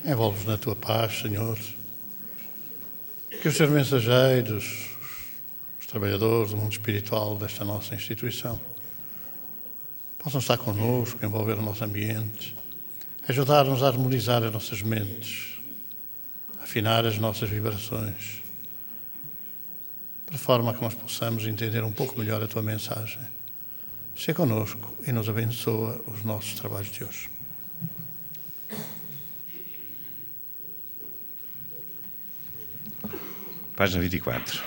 envolve-os na tua paz, Senhor. Que os seus mensageiros, os trabalhadores do mundo espiritual desta nossa instituição, possam estar connosco, envolver o nosso ambiente, ajudar-nos a harmonizar as nossas mentes, afinar as nossas vibrações, para forma que nós possamos entender um pouco melhor a tua mensagem. Seja connosco e nos abençoa os nossos trabalhos de hoje. Página 24.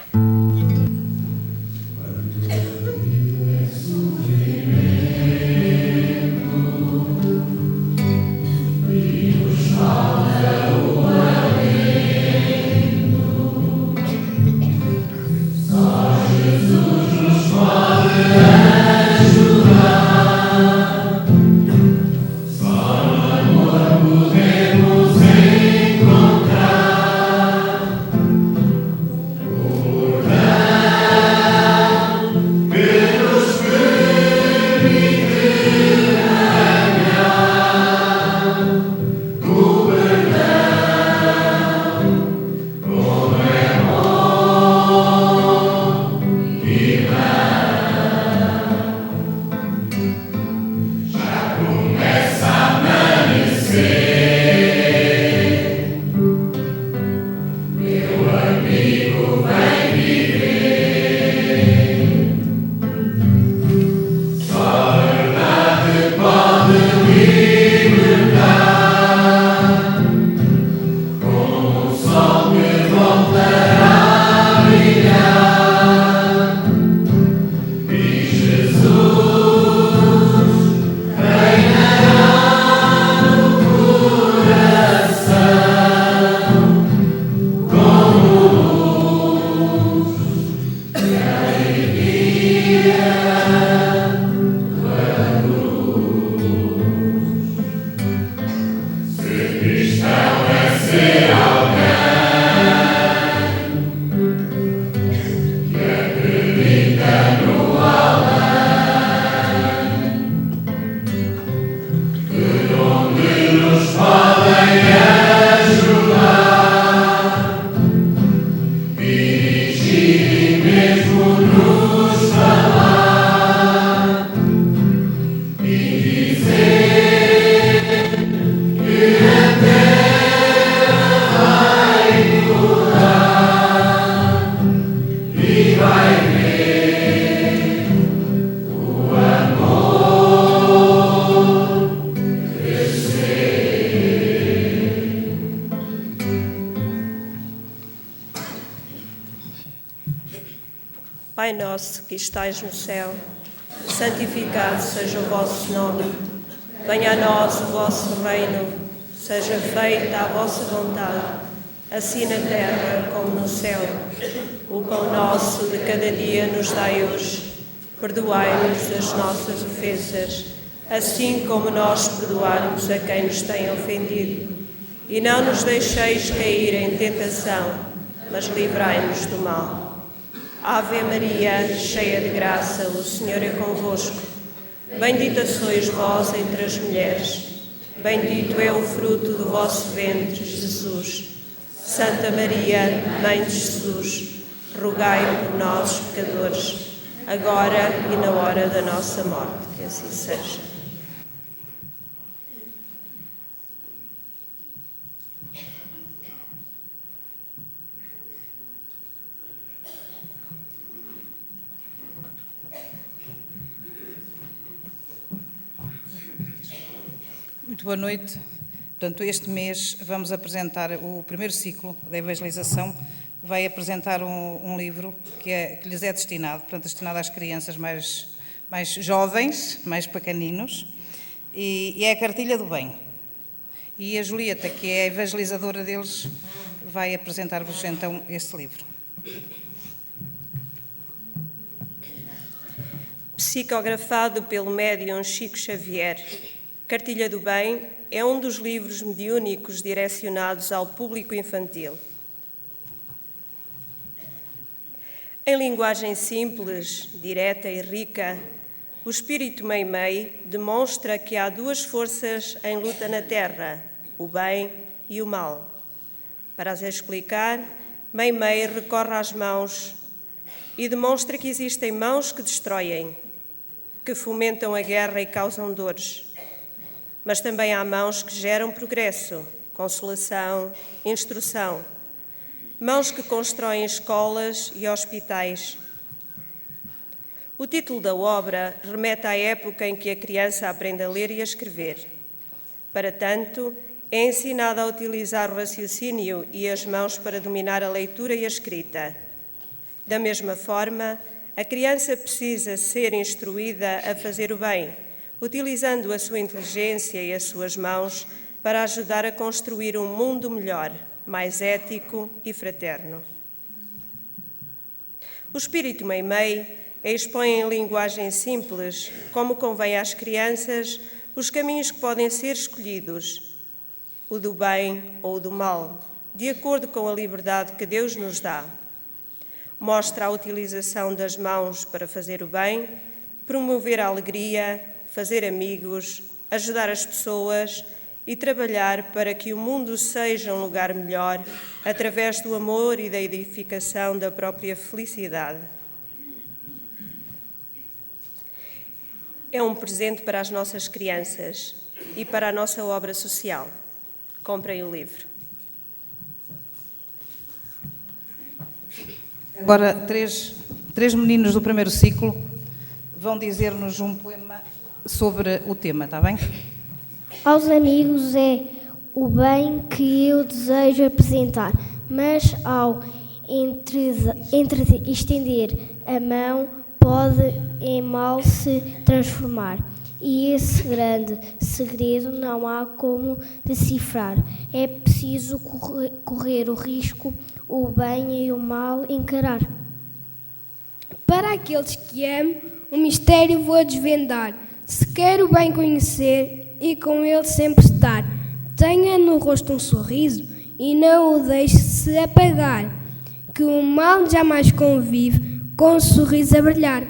Pai nosso que estais no céu, santificado seja o vosso nome. Venha a nós o vosso reino, seja feita a vossa vontade, assim na terra como no céu. O pão nosso de cada dia nos dai hoje. Perdoai-nos as nossas ofensas, assim como nós perdoamos a quem nos tem ofendido. E não nos deixeis cair em tentação, mas livrai-nos do mal. Ave Maria, cheia de graça, o Senhor é convosco. Bendita sois vós entre as mulheres. Bendito é o fruto do vosso ventre, Jesus. Santa Maria, Mãe de Jesus, rogai por nós, pecadores, agora e na hora da nossa morte. Que assim seja. Muito boa noite. Portanto, este mês vamos apresentar o primeiro ciclo da evangelização. Vai apresentar um livro que lhes é destinado, portanto, destinado às crianças mais jovens, mais pequeninos, e é a Cartilha do Bem. E a Julieta, que é a evangelizadora deles, vai apresentar-vos então este livro. Psicografado pelo médium Chico Xavier, Cartilha do Bem é um dos livros mediúnicos direcionados ao público infantil. Em linguagem simples, direta e rica, o espírito Meimei demonstra que há duas forças em luta na Terra, o bem e o mal. Para as explicar, Meimei recorre às mãos e demonstra que existem mãos que destroem, que fomentam a guerra e causam dores. Mas também há mãos que geram progresso, consolação, instrução. Mãos que constroem escolas e hospitais. O título da obra remete à época em que a criança aprende a ler e a escrever. Para tanto, é ensinada a utilizar o raciocínio e as mãos para dominar a leitura e a escrita. Da mesma forma, a criança precisa ser instruída a fazer o bem, utilizando a sua inteligência e as suas mãos para ajudar a construir um mundo melhor, mais ético e fraterno. O espírito Meimei expõe em linguagem simples, como convém às crianças, os caminhos que podem ser escolhidos, o do bem ou o do mal, de acordo com a liberdade que Deus nos dá. Mostra a utilização das mãos para fazer o bem, promover a alegria, fazer amigos, ajudar as pessoas e trabalhar para que o mundo seja um lugar melhor através do amor e da edificação da própria felicidade. É um presente para as nossas crianças e para a nossa obra social. Comprem o livro. Agora, três meninos do primeiro ciclo vão dizer-nos um poema sobre o tema, está bem? Aos amigos é o bem que eu desejo apresentar, mas ao estender a mão pode em mal se transformar. E esse grande segredo não há como decifrar. É preciso correr o risco, o bem e o mal encarar. Para aqueles que amo, o mistério vou desvendar. Se quer o bem conhecer e com ele sempre estar, tenha no rosto um sorriso e não o deixe se apagar, que o mal jamais convive com um sorriso a brilhar.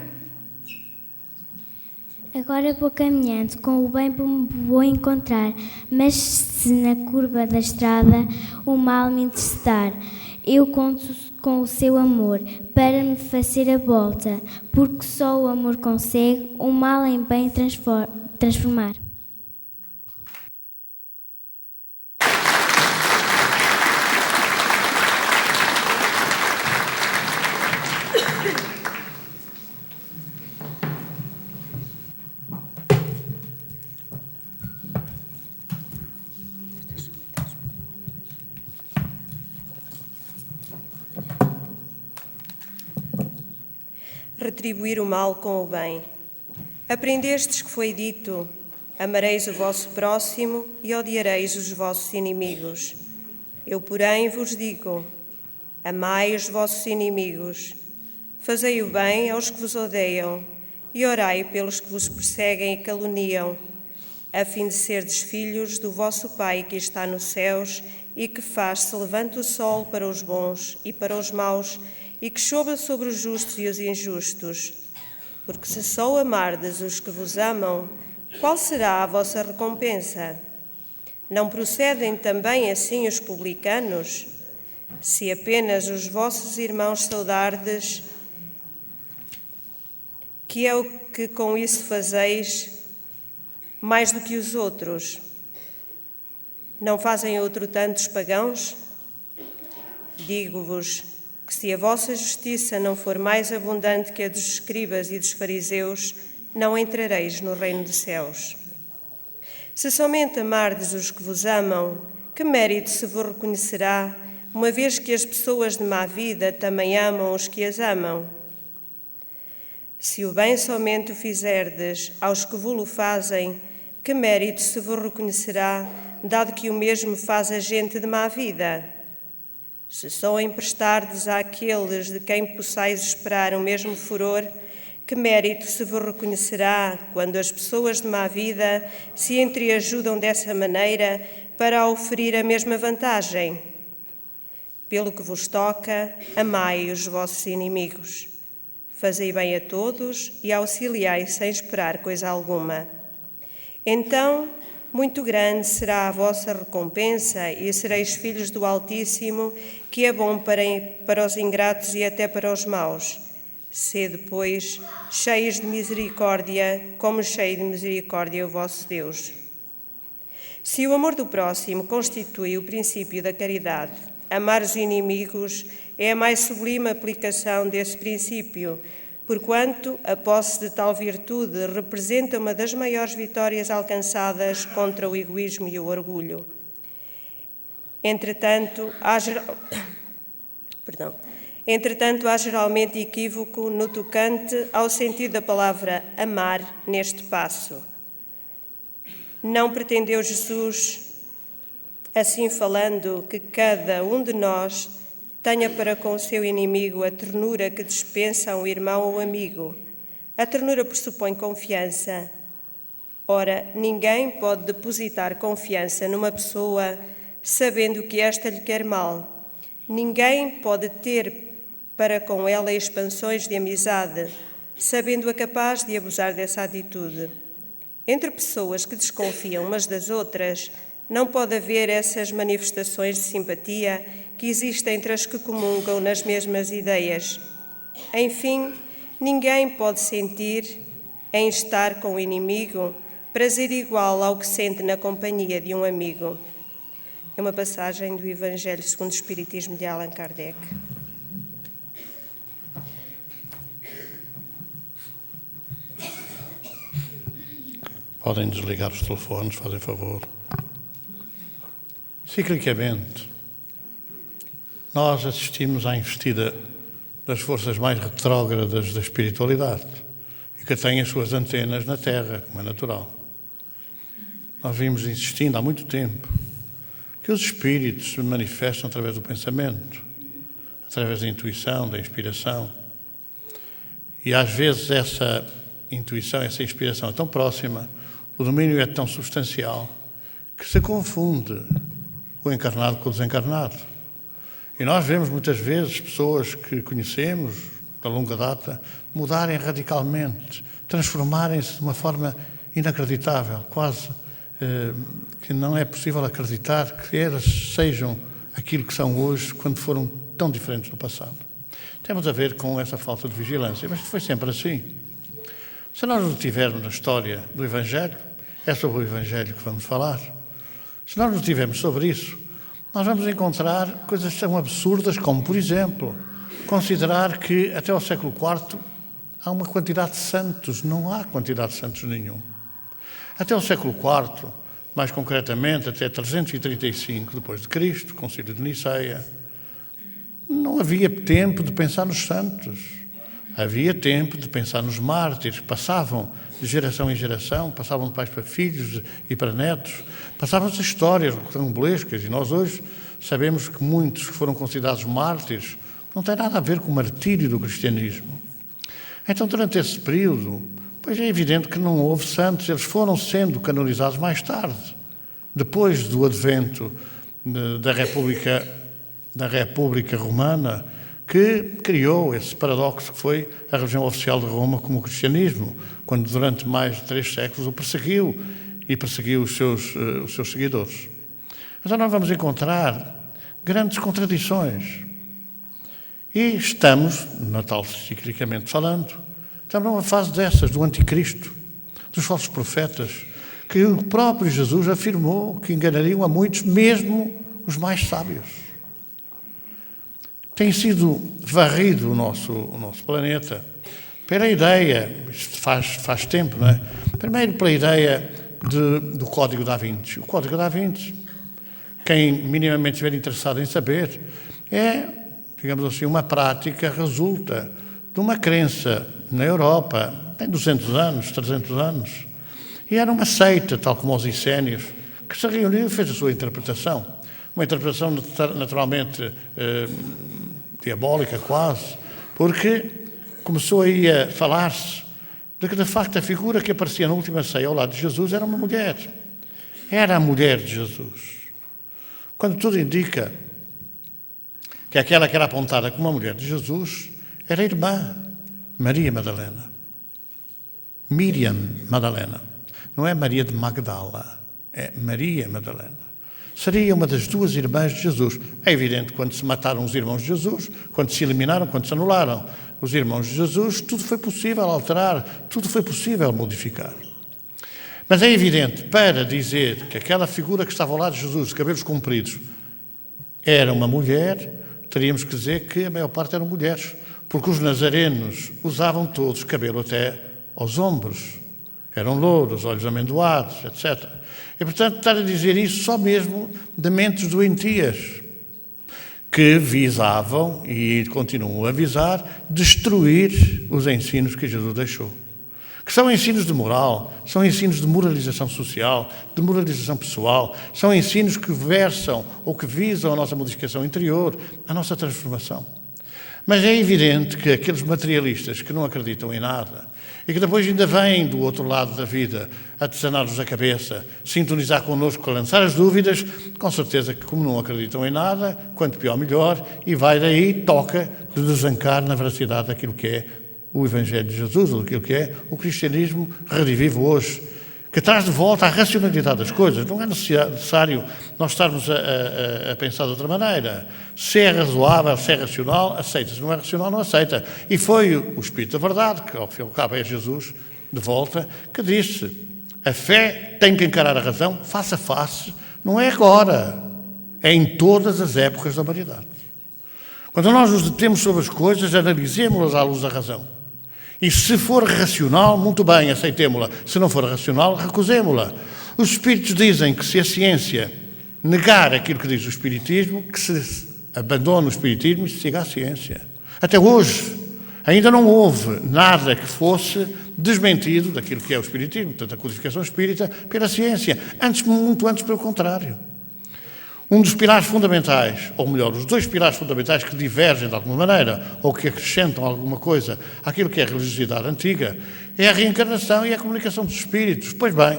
Agora vou caminhando, com o bem me vou encontrar, mas se na curva da estrada o mal me interessar, eu conto com o seu amor para me fazer a volta, porque só o amor consegue o mal em bem transformar. Retribuir o mal com o bem. Aprendestes que foi dito: amareis o vosso próximo e odiareis os vossos inimigos. Eu, porém, vos digo: amai os vossos inimigos, fazei o bem aos que vos odeiam e orai pelos que vos perseguem e caluniam, a fim de serdes filhos do vosso Pai que está nos céus e que faz se levante o sol para os bons e para os maus e que chova sobre os justos e os injustos. Porque se só amardes os que vos amam, qual será a vossa recompensa? Não procedem também assim os publicanos? Se apenas os vossos irmãos saudardes, que é o que com isso fazeis, mais do que os outros? Não fazem outro tanto os pagãos? Digo-vos que se a vossa justiça não for mais abundante que a dos escribas e dos fariseus, não entrareis no reino dos céus. Se somente amardes os que vos amam, que mérito se vos reconhecerá, uma vez que as pessoas de má vida também amam os que as amam? Se o bem somente o fizerdes aos que vo-lo fazem, que mérito se vos reconhecerá, dado que o mesmo faz a gente de má vida? Se só emprestardes àqueles de quem possais esperar o mesmo furor, que mérito se vos reconhecerá quando as pessoas de má vida se entreajudam dessa maneira para oferir a mesma vantagem? Pelo que vos toca, amai os vossos inimigos. Fazei bem a todos e auxiliai sem esperar coisa alguma. Então, muito grande será a vossa recompensa e sereis filhos do Altíssimo, que é bom para os ingratos e até para os maus. Sede, pois, cheios de misericórdia, como cheio de misericórdia o vosso Deus. Se o amor do próximo constitui o princípio da caridade, amar os inimigos é a mais sublime aplicação desse princípio, porquanto a posse de tal virtude representa uma das maiores vitórias alcançadas contra o egoísmo e o orgulho. Entretanto, há geralmente equívoco no tocante ao sentido da palavra amar neste passo. Não pretendeu Jesus, assim falando, que cada um de nós tenha para com o seu inimigo a ternura que dispensa a um irmão ou amigo. A ternura pressupõe confiança. Ora, ninguém pode depositar confiança numa pessoa sabendo que esta lhe quer mal. Ninguém pode ter para com ela expansões de amizade, sabendo-a capaz de abusar dessa atitude. Entre pessoas que desconfiam umas das outras, não pode haver essas manifestações de simpatia que existem entre as que comungam nas mesmas ideias. Enfim, ninguém pode sentir, em estar com o inimigo, prazer igual ao que sente na companhia de um amigo. É uma passagem do Evangelho segundo o Espiritismo de Allan Kardec. Podem desligar os telefones, fazem favor. Ciclicamente, nós assistimos à investida das forças mais retrógradas da espiritualidade e que têm as suas antenas na Terra, como é natural. Nós vimos insistindo há muito tempo que os espíritos se manifestam através do pensamento, através da intuição, da inspiração. E às vezes essa intuição, essa inspiração é tão próxima, o domínio é tão substancial, que se confunde o encarnado com o desencarnado. E nós vemos muitas vezes pessoas que conhecemos, da longa data, mudarem radicalmente, transformarem-se de uma forma inacreditável, quase que não é possível acreditar que elas sejam aquilo que são hoje, quando foram tão diferentes no passado. Temos a ver com essa falta de vigilância, mas foi sempre assim. Se nós não tivermos na história do Evangelho, é sobre o Evangelho que vamos falar, se nós não tivermos sobre isso, nós vamos encontrar coisas tão absurdas como, por exemplo, considerar que até ao século IV há uma quantidade de santos. Não há quantidade de santos nenhum. Até ao século IV, mais concretamente até 335 depois de Cristo, Concílio de Niceia, não havia tempo de pensar nos santos. Havia tempo de pensar nos mártires, que passavam de geração em geração, passavam de pais para filhos e para netos, passavam-se histórias rocambolescas, e nós hoje sabemos que muitos que foram considerados mártires não têm nada a ver com o martírio do cristianismo. Então, durante esse período, pois é evidente que não houve santos, eles foram sendo canonizados mais tarde, depois do advento da República Romana, que criou esse paradoxo que foi a religião oficial de Roma como o cristianismo, quando durante mais de 3 séculos o perseguiu e perseguiu os seus seguidores. Então nós vamos encontrar grandes contradições. E estamos, Natal ciclicamente falando, estamos numa fase dessas, do anticristo, dos falsos profetas, que o próprio Jesus afirmou que enganariam a muitos, mesmo os mais sábios. Tem sido varrido o nosso planeta pela ideia, isto faz tempo, não é? Primeiro pela ideia do Código da Vinci. O Código da Vinci, quem minimamente estiver interessado em saber, é, digamos assim, uma prática resulta de uma crença na Europa, tem 200 anos, 300 anos, e era uma seita, tal como os essênios, que se reuniu e fez a sua interpretação. Uma interpretação naturalmente diabólica quase, porque começou aí a falar-se de que de facto a figura que aparecia na última ceia ao lado de Jesus era uma mulher. Era a mulher de Jesus. Quando tudo indica que aquela que era apontada como a mulher de Jesus era a irmã Maria Madalena. Miriam Madalena. Não é Maria de Magdala, é Maria Madalena. Seria uma das duas irmãs de Jesus. É evidente, quando se mataram os irmãos de Jesus, quando se eliminaram, quando se anularam os irmãos de Jesus, tudo foi possível alterar, tudo foi possível modificar. Mas é evidente, para dizer que aquela figura que estava ao lado de Jesus, de cabelos compridos, era uma mulher, teríamos que dizer que a maior parte eram mulheres, porque os nazarenos usavam todos cabelo até aos ombros. Eram louros, olhos amendoados, etc. E, portanto, estar a dizer isso só mesmo de mentes doentias, que visavam, e continuam a visar, destruir os ensinos que Jesus deixou. Que são ensinos de moral, são ensinos de moralização social, de moralização pessoal, são ensinos que versam ou que visam a nossa modificação interior, a nossa transformação. Mas é evidente que aqueles materialistas que não acreditam em nada e que depois ainda vêm do outro lado da vida a tesanar-nos a cabeça, sintonizar connosco, a lançar as dúvidas, com certeza que, como não acreditam em nada, quanto pior melhor, e vai daí, toca de desancar na veracidade daquilo que é o Evangelho de Jesus, ou daquilo que é o cristianismo redivivo hoje, que traz de volta a racionalidade das coisas. Não é necessário nós estarmos a pensar de outra maneira. Se é razoável, se é racional, aceita. Se não é racional, não aceita. E foi o Espírito da Verdade, que ao fim e ao cabo é Jesus, de volta, que disse: a fé tem que encarar a razão face a face, não é agora, é em todas as épocas da humanidade. Quando nós nos detemos sobre as coisas, analisemos-las à luz da razão. E se for racional, muito bem, aceitemo-la. Se não for racional, recusemo-la. Os espíritos dizem que se a ciência negar aquilo que diz o espiritismo, que se abandone o espiritismo e se siga a ciência. Até hoje, ainda não houve nada que fosse desmentido daquilo que é o espiritismo, portanto, a codificação espírita, pela ciência. Muito antes, pelo contrário. Um dos pilares fundamentais, ou melhor, os dois pilares fundamentais que divergem de alguma maneira, ou que acrescentam alguma coisa àquilo que é a religiosidade antiga, é a reencarnação e a comunicação dos espíritos. Pois bem,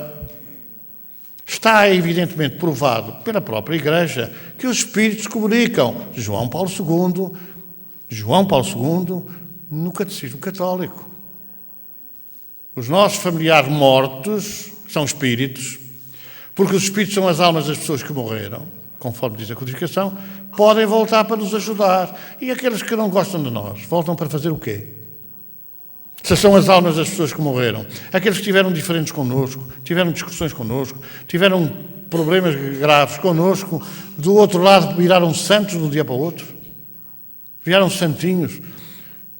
está evidentemente provado pela própria Igreja que os espíritos comunicam. João Paulo II, no Catecismo Católico. Os nossos familiares mortos são espíritos, porque os espíritos são as almas das pessoas que morreram, conforme diz a codificação, podem voltar para nos ajudar. E aqueles que não gostam de nós, voltam para fazer o quê? Se são as almas das pessoas que morreram, aqueles que estiveram diferentes connosco, tiveram discussões connosco, tiveram problemas graves connosco, do outro lado viraram santos de um dia para o outro, viraram santinhos.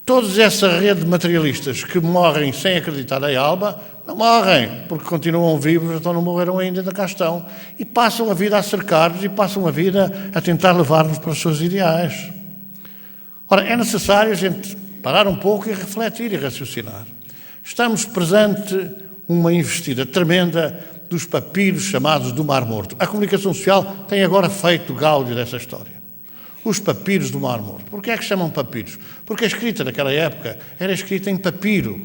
Toda essa rede de materialistas que morrem sem acreditar em alma, não morrem, porque continuam vivos, então não morreram ainda, ainda cá estão. E passam a vida a cercar-nos e passam a vida a tentar levar-nos para os seus ideais. Ora, é necessário a gente parar um pouco e refletir e raciocinar. Estamos perante uma investida tremenda dos papiros chamados do Mar Morto. A comunicação social tem agora feito gáudio dessa história. Os papiros do Mar Morto. Porquê é que chamam papiros? Porque a escrita naquela época era escrita em papiro.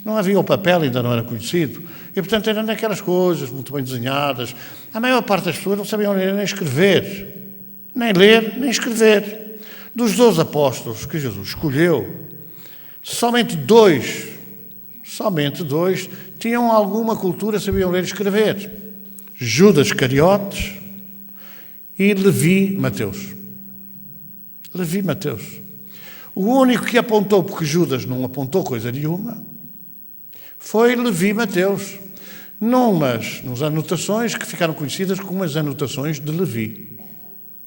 Não havia o papel, ainda não era conhecido. E, portanto, eram aquelas coisas muito bem desenhadas. A maior parte das pessoas não sabiam ler nem escrever. Nem ler, nem escrever. Dos 12 apóstolos que Jesus escolheu, somente dois tinham alguma cultura, sabiam ler e escrever. Judas Iscariotes e Levi Mateus. O único que apontou, porque Judas não apontou coisa nenhuma, foi Levi Mateus, nas anotações que ficaram conhecidas como as anotações de Levi.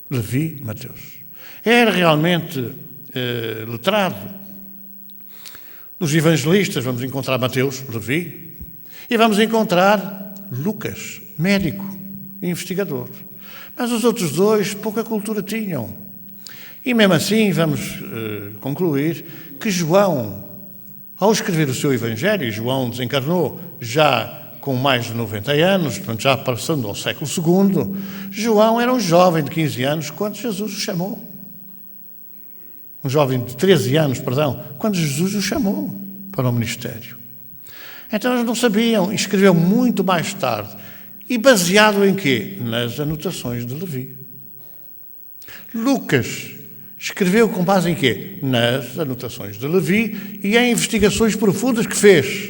Levi Mateus. Era realmente letrado. Nos evangelistas vamos encontrar Mateus, Levi, e vamos encontrar Lucas, médico e investigador. Mas os outros dois pouca cultura tinham. E mesmo assim vamos concluir que João, ao escrever o seu Evangelho, e João desencarnou já com mais de 90 anos, portanto já passando ao século II, João era um jovem de 15 anos quando Jesus o chamou. Um jovem de 13 anos, quando Jesus o chamou para o ministério. Então eles não sabiam, escreveu muito mais tarde. E baseado em quê? Nas anotações de Levi. Lucas escreveu com base em quê? Nas anotações de Levi e em investigações profundas que fez.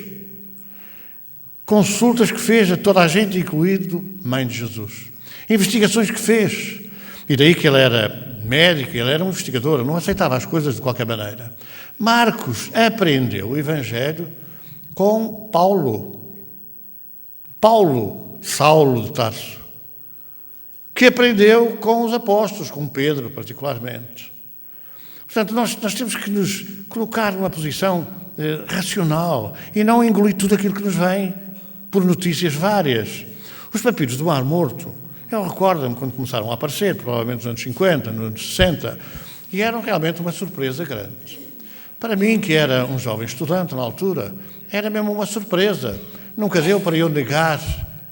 consultas que fez a toda a gente, incluindo mãe de Jesus, investigações que fez, e daí que ele era médico, ele era um investigador, não aceitava as coisas de qualquer maneira. Marcos aprendeu o Evangelho com Saulo de Tarso, que aprendeu com os apóstolos, com Pedro particularmente. Portanto, nós temos que nos colocar numa posição racional e não engolir tudo aquilo que nos vem por notícias várias. Os papiros do Mar Morto, eu recordo-me quando começaram a aparecer, provavelmente nos anos 50, nos anos 60, e eram realmente uma surpresa grande. Para mim, que era um jovem estudante na altura, era mesmo uma surpresa. Nunca deu para eu negar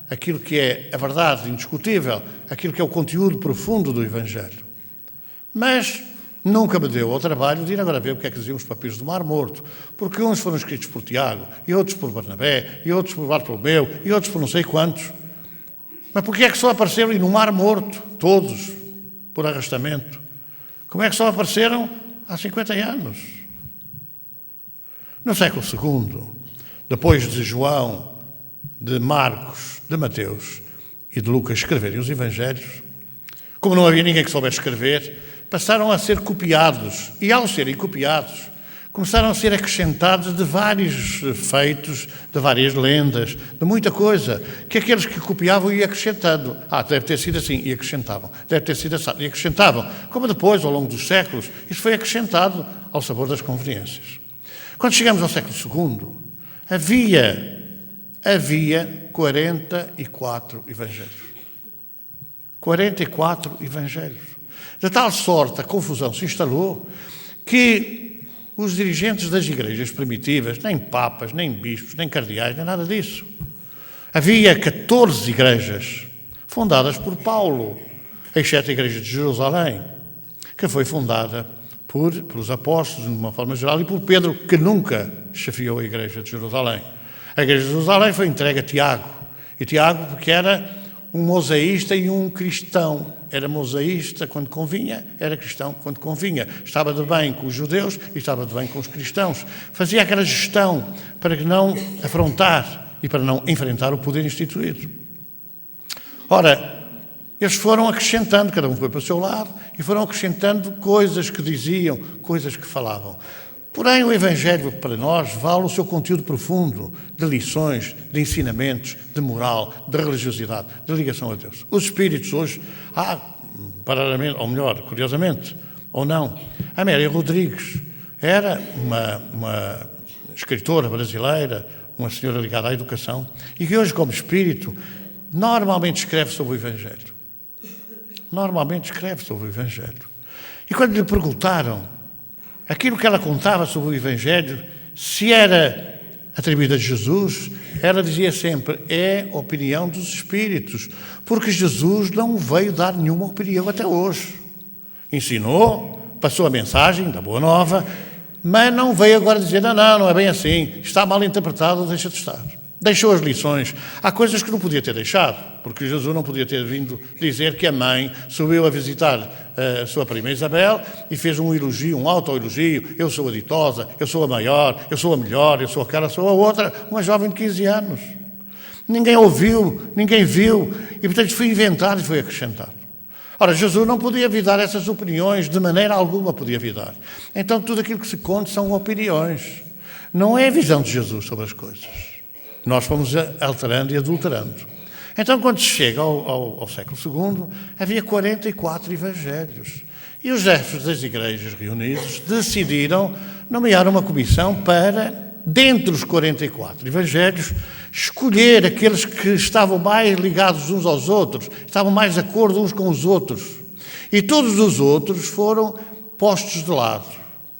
aquilo que é a verdade indiscutível, aquilo que é o conteúdo profundo do Evangelho. Mas nunca me deu ao trabalho de ir agora ver o que é que diziam os papiros do Mar Morto, porque uns foram escritos por Tiago, e outros por Barnabé, e outros por Bartolomeu, e outros por não sei quantos. Mas porquê é que só apareceram e no Mar Morto, todos, por arrastamento? Como é que só apareceram há 50 anos? No século II, depois de João, de Marcos, de Mateus e de Lucas escreverem os Evangelhos, como não havia ninguém que soubesse escrever, passaram a ser copiados. E ao serem copiados, começaram a ser acrescentados de vários feitos, de várias lendas, de muita coisa, que aqueles que copiavam iam acrescentando. Deve ter sido assim, e acrescentavam. Deve ter sido assim, e acrescentavam. Como depois, ao longo dos séculos, isso foi acrescentado ao sabor das conveniências. Quando chegamos ao século II, havia 44 evangelhos. 44 evangelhos. De tal sorte a confusão se instalou que os dirigentes das igrejas primitivas, nem papas, nem bispos, nem cardeais, nem nada disso. Havia 14 igrejas fundadas por Paulo, exceto a igreja de Jerusalém, que foi fundada pelos apóstolos, de uma forma geral, e por Pedro, que nunca chefiou a igreja de Jerusalém. A igreja de Jerusalém foi entregue a Tiago. E Tiago, porque era um mosaísta e um cristão. Era mosaísta quando convinha, era cristão quando convinha. Estava de bem com os judeus e estava de bem com os cristãos. Fazia aquela gestão para não afrontar e para não enfrentar o poder instituído. Ora, eles foram acrescentando, cada um foi para o seu lado, e foram acrescentando coisas que diziam, coisas que falavam. Porém, o Evangelho para nós vale o seu conteúdo profundo de lições, de ensinamentos, de moral, de religiosidade, de ligação a Deus. Os espíritos hoje, paralelamente, ou melhor, curiosamente, ou não, a Amélia Rodrigues era uma escritora brasileira, uma senhora ligada à educação, e que hoje, como espírito, normalmente escreve sobre o Evangelho. Normalmente escreve sobre o Evangelho. E quando lhe perguntaram aquilo que ela contava sobre o Evangelho, se era atribuído a Jesus, ela dizia sempre, é opinião dos espíritos, porque Jesus não veio dar nenhuma opinião até hoje. Ensinou, passou a mensagem da Boa Nova, mas não veio agora dizer, não é bem assim, está mal interpretado, deixa de estar. Deixou as lições. Há coisas que não podia ter deixado, porque Jesus não podia ter vindo dizer que a mãe subiu a visitar a sua prima Isabel e fez um elogio, um autoelogio. Eu sou a ditosa, eu sou a maior, eu sou a melhor, eu sou aquela, sou a outra. Uma jovem de 15 anos. Ninguém ouviu, ninguém viu. E, portanto, foi inventado e foi acrescentado. Ora, Jesus não podia vir dar essas opiniões, de maneira alguma podia vir dar. Então, tudo aquilo que se conta são opiniões. Não é a visão de Jesus sobre as coisas. Nós fomos alterando e adulterando. Então, quando se chega ao século II, havia 44 evangelhos. E os chefes das igrejas reunidos decidiram nomear uma comissão para, dentre os 44 evangelhos, escolher aqueles que estavam mais ligados uns aos outros, estavam mais de acordo uns com os outros. E todos os outros foram postos de lado.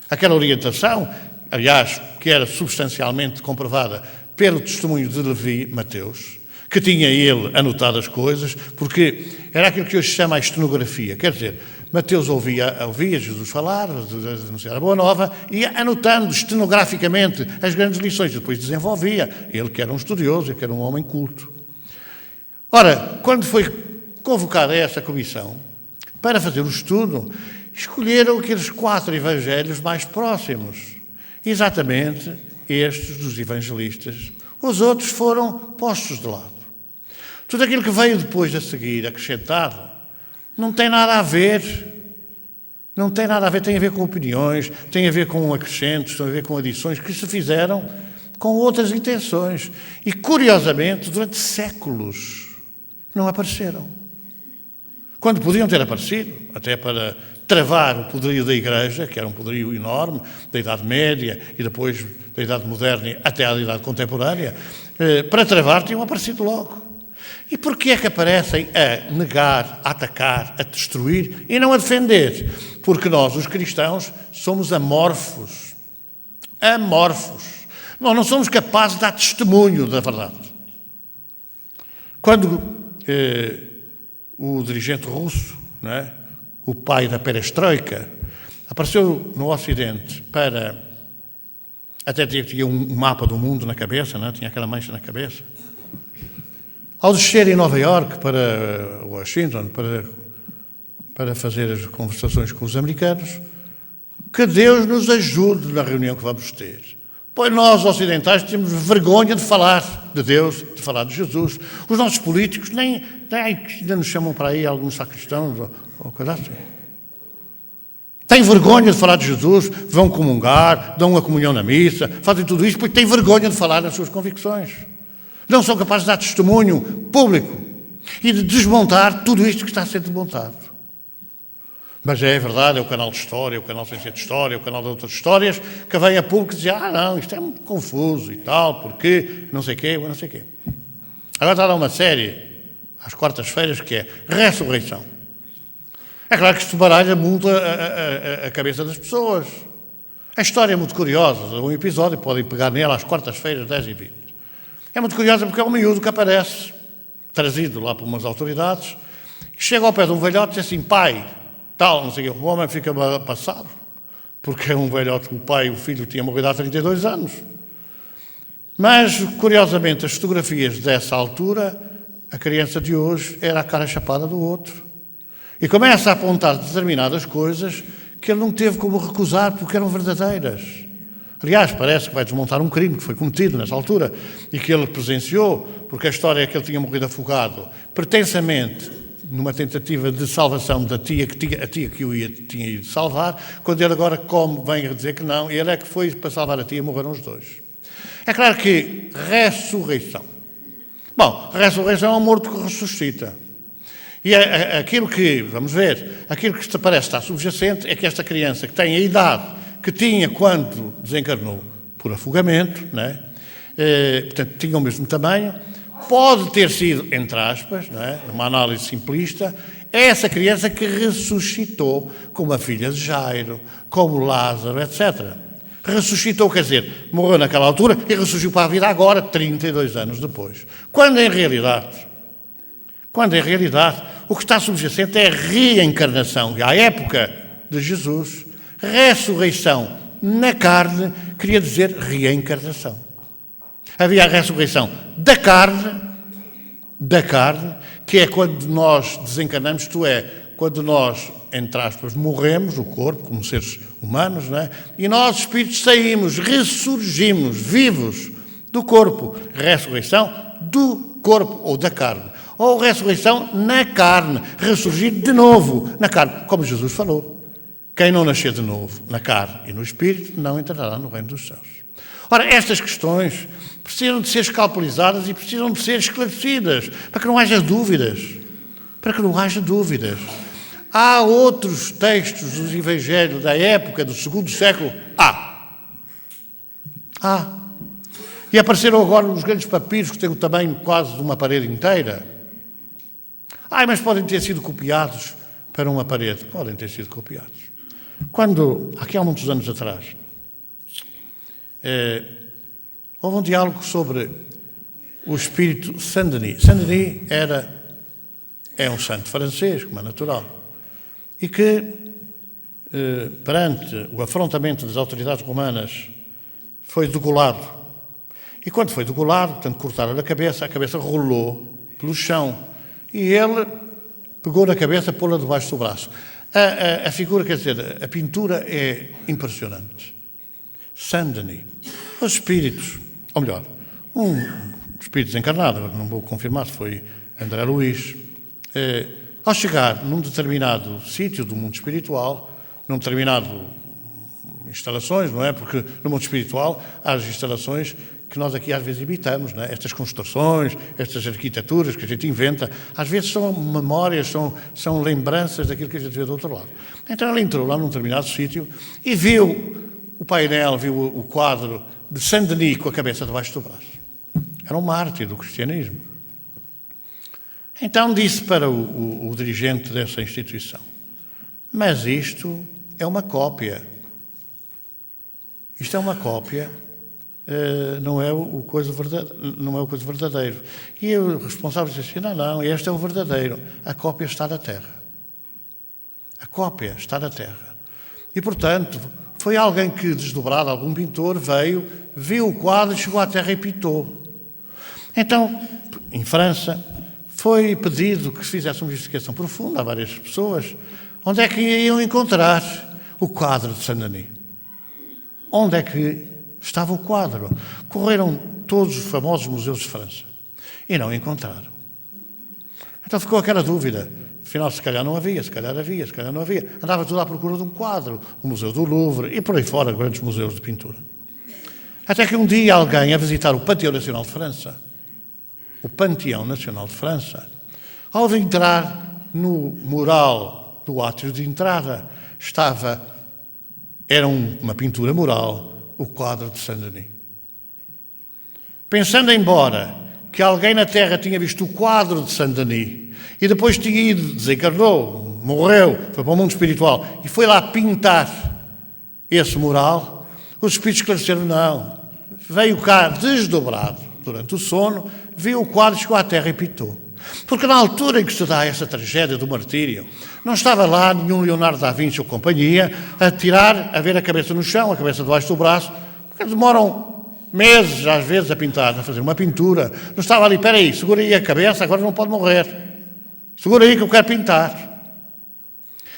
Aquela orientação, aliás, que era substancialmente comprovada pelo testemunho de Levi Mateus, que tinha ele anotado as coisas, porque era aquilo que hoje se chama a estenografia. Quer dizer, Mateus ouvia Jesus falar, anunciar a Boa Nova, e ia anotando estenograficamente as grandes lições, e depois desenvolvia. Ele que era um estudioso, ele que era um homem culto. Ora, quando foi convocada essa comissão para fazer o estudo, escolheram aqueles 4 evangelhos mais próximos, exatamente estes dos evangelistas, Os outros foram postos de lado. Tudo aquilo que veio depois a seguir, acrescentado, não tem nada a ver. Não tem nada a ver, tem a ver com opiniões, tem a ver com acrescentos, tem a ver com adições que se fizeram com outras intenções. E, curiosamente, durante séculos não apareceram. Quando podiam ter aparecido, até para travar o poderio da Igreja, que era um poderio enorme, da Idade Média e depois da Idade Moderna até à Idade Contemporânea, para travar tinham aparecido logo. E porquê é que aparecem a negar, a atacar, a destruir e não a defender? Porque nós, os cristãos, somos amorfos. Amorfos. Nós não somos capazes de dar testemunho da verdade. Quando o dirigente russo, não é, o pai da perestroika, apareceu no Ocidente para... Até tinha um mapa do mundo na cabeça, não é? Tinha aquela mancha na cabeça. Ao descer em Nova Iorque para Washington, para fazer as conversações com os americanos, que Deus nos ajude na reunião que vamos ter. Pois nós, ocidentais, temos vergonha de falar de Deus, de falar de Jesus. Os nossos políticos nem ainda nos chamam para aí alguns sacristãos ou coisa assim. Têm vergonha de falar de Jesus, vão comungar, dão a comunhão na missa, fazem tudo isso, porque têm vergonha de falar das suas convicções. Não são capazes de dar testemunho público e de desmontar tudo isto que está a ser desmontado. Mas é verdade, é o canal de História, o canal Sem Ser de História, o canal de outras histórias, que vem a público e diz, não, isto é muito confuso e tal, porque não sei o quê, não sei o quê. Agora está a dar uma série, às quartas-feiras, que é Ressurreição. É claro que isto baralha muito a cabeça das pessoas. A história é muito curiosa, um episódio, podem pegar nela às quartas-feiras, 10h20. É muito curiosa porque é um miúdo que aparece, trazido lá por umas autoridades, e chega ao pé de um velhote e diz assim, pai, tal, não sei o quê. O homem fica passado, porque é um velhote que o pai e o filho tinham morrido há 32 anos. Mas, curiosamente, as fotografias dessa altura, a criança de hoje era a cara chapada do outro. E começa a apontar determinadas coisas que ele não teve como recusar porque eram verdadeiras. Aliás, parece que vai desmontar um crime que foi cometido nessa altura e que ele presenciou, porque a história é que ele tinha morrido afogado, pretensamente numa tentativa de salvação da tia, a tia que o tinha ido salvar, quando ele agora vem a dizer que não, ele é que foi para salvar a tia e morreram os dois. É claro que ressurreição. Bom, a ressurreição é um morto que ressuscita. E aquilo que, vamos ver, aquilo que parece estar subjacente é que esta criança que tem a idade que tinha quando desencarnou por afogamento, não é? Portanto, tinha o mesmo tamanho, pode ter sido, entre aspas, não é? Numa análise simplista, essa criança que ressuscitou como a filha de Jairo, como Lázaro, etc. Ressuscitou, quer dizer, morreu naquela altura e ressurgiu para a vida agora, 32 anos depois. Quando em realidade, o que está subjacente é a reencarnação. E à época de Jesus, ressurreição na carne queria dizer reencarnação. Havia a ressurreição da carne, que é quando nós desencarnamos, isto é, quando nós, entre aspas, morremos, o corpo, como seres humanos, não é? E nós, espíritos, saímos, ressurgimos, vivos do corpo. Ressurreição do corpo ou da carne. Ou ressurreição na carne, ressurgir de novo na carne, como Jesus falou. Quem não nascer de novo na carne e no espírito não entrará no reino dos céus. Ora, estas questões precisam de ser escalpelizadas e precisam de ser esclarecidas, para que não haja dúvidas. Há outros textos dos Evangelhos da época do segundo século? E apareceram agora nos grandes papiros que têm o tamanho quase de uma parede inteira. Mas podem ter sido copiados para uma parede. Podem ter sido copiados. Quando, aqui há muitos anos atrás, houve um diálogo sobre o espírito Saint-Denis. Saint-Denis é um santo francês, como é natural, e que, perante o afrontamento das autoridades romanas, foi degolado. E quando foi degolado, portanto, cortaram-lhe a cabeça rolou pelo chão. E ele pegou na cabeça e pô-la debaixo do braço. A figura, quer dizer, a pintura é impressionante. Saint-Denis. Os espíritos, ou melhor, um espírito desencarnado, agora não vou confirmar se foi André Luís, ao chegar num determinado sítio do mundo espiritual, num determinado instalações, não é? Porque no mundo espiritual há as instalações que nós aqui às vezes imitamos, não é? Estas construções, estas arquiteturas que a gente inventa, às vezes são memórias, são lembranças daquilo que a gente vê do outro lado. Então ele entrou lá num determinado sítio e viu o painel, viu o quadro de Saint-Denis com a cabeça debaixo do braço. Era um mártir do cristianismo. Então disse para o dirigente dessa instituição: mas isto é uma cópia. Isto é uma cópia, não é o coisa verdadeiro. E o responsável disse assim: não, este é o verdadeiro. A cópia está na Terra. A cópia está na Terra. E, portanto, foi alguém que, desdobrado, algum pintor, veio, viu o quadro, chegou à Terra e pintou. Então, em França, foi pedido que se fizesse uma investigação profunda a várias pessoas, onde é que iam encontrar o quadro de Saint-Denis. Onde é que estava o quadro? Correram todos os famosos museus de França e não encontraram. Então ficou aquela dúvida. Afinal, se calhar não havia, se calhar havia, se calhar não havia. Andava tudo à procura de um quadro, o Museu do Louvre e por aí fora, grandes museus de pintura. Até que um dia alguém, a visitar o Panteão Nacional de França, ao entrar no mural do átrio de entrada, era uma pintura mural, o quadro de Saint-Denis. Pensando embora que alguém na Terra tinha visto o quadro de Saint-Denis e depois tinha ido, desencarnou, morreu, foi para o mundo espiritual e foi lá pintar esse mural, os espíritos esclareceram: não, veio cá desdobrado durante o sono, viu o quadro, chegou à Terra e pintou. Porque na altura em que se dá essa tragédia do martírio, não estava lá nenhum Leonardo da Vinci ou companhia a ver a cabeça no chão, a cabeça debaixo do braço, porque demoram meses, às vezes, a pintar, a fazer uma pintura. Não estava ali: espera aí, segura aí a cabeça, agora não pode morrer. Segura aí que eu quero pintar.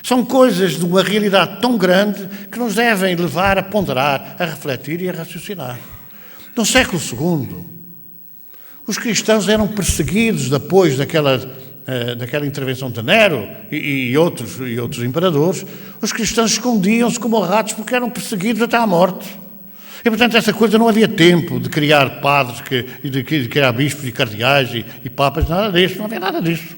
São coisas de uma realidade tão grande que nos devem levar a ponderar, a refletir e a raciocinar. No século II, os cristãos eram perseguidos depois daquela intervenção de Nero e outros imperadores. Os cristãos escondiam-se como ratos porque eram perseguidos até à morte. E, portanto, essa coisa, não havia tempo de criar padres, de criar bispos e cardeais e papas, nada disso, não havia nada disso.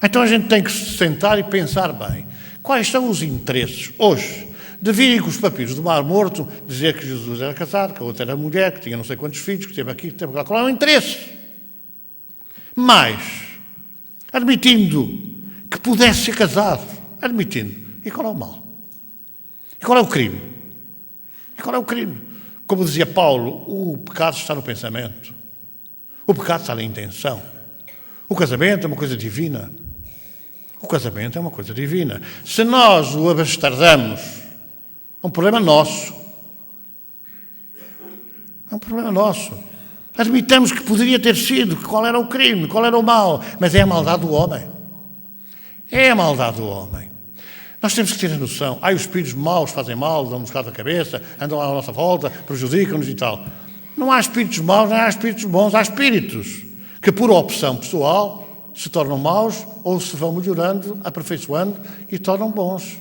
Então a gente tem que se sentar e pensar bem. Quais são os interesses hoje de virem com os papiros do Mar Morto dizer que Jesus era casado, que a outra era mulher, que tinha não sei quantos filhos, que teve aqui, que teve lá. Qual é o interesse? Mas, admitindo que pudesse ser casado, e qual é o mal? E qual é o crime? Como dizia Paulo, o pecado está no pensamento. O pecado está na intenção. O casamento é uma coisa divina. Se nós o abastardamos, é um problema nosso. Admitamos que poderia ter sido, que qual era o crime, qual era o mal, mas é a maldade do homem. Nós temos que ter a noção. Os espíritos maus fazem mal, dão-nos cá da cabeça, andam à nossa volta, prejudicam-nos e tal. Não há espíritos maus, não há espíritos bons, há espíritos que por opção pessoal se tornam maus ou se vão melhorando, aperfeiçoando e tornam bons.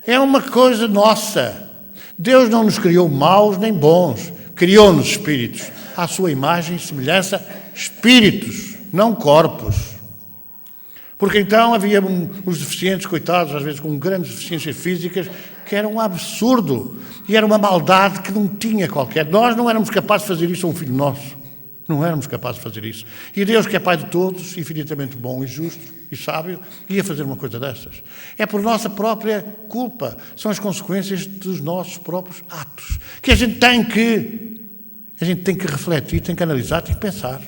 É uma coisa nossa. Deus não nos criou maus nem bons. Criou-nos espíritos. À sua imagem e semelhança, espíritos, não corpos. Porque então havia os deficientes, coitados, às vezes com grandes deficiências físicas, que era um absurdo. E era uma maldade que não tinha qualquer. Nós não éramos capazes de fazer isso a um filho nosso. Não éramos capazes de fazer isso. E Deus, que é Pai de todos, infinitamente bom e justo e sábio, ia fazer uma coisa dessas. É por nossa própria culpa. São as consequências dos nossos próprios atos. Que a gente tem que refletir, tem que analisar, tem que pensar.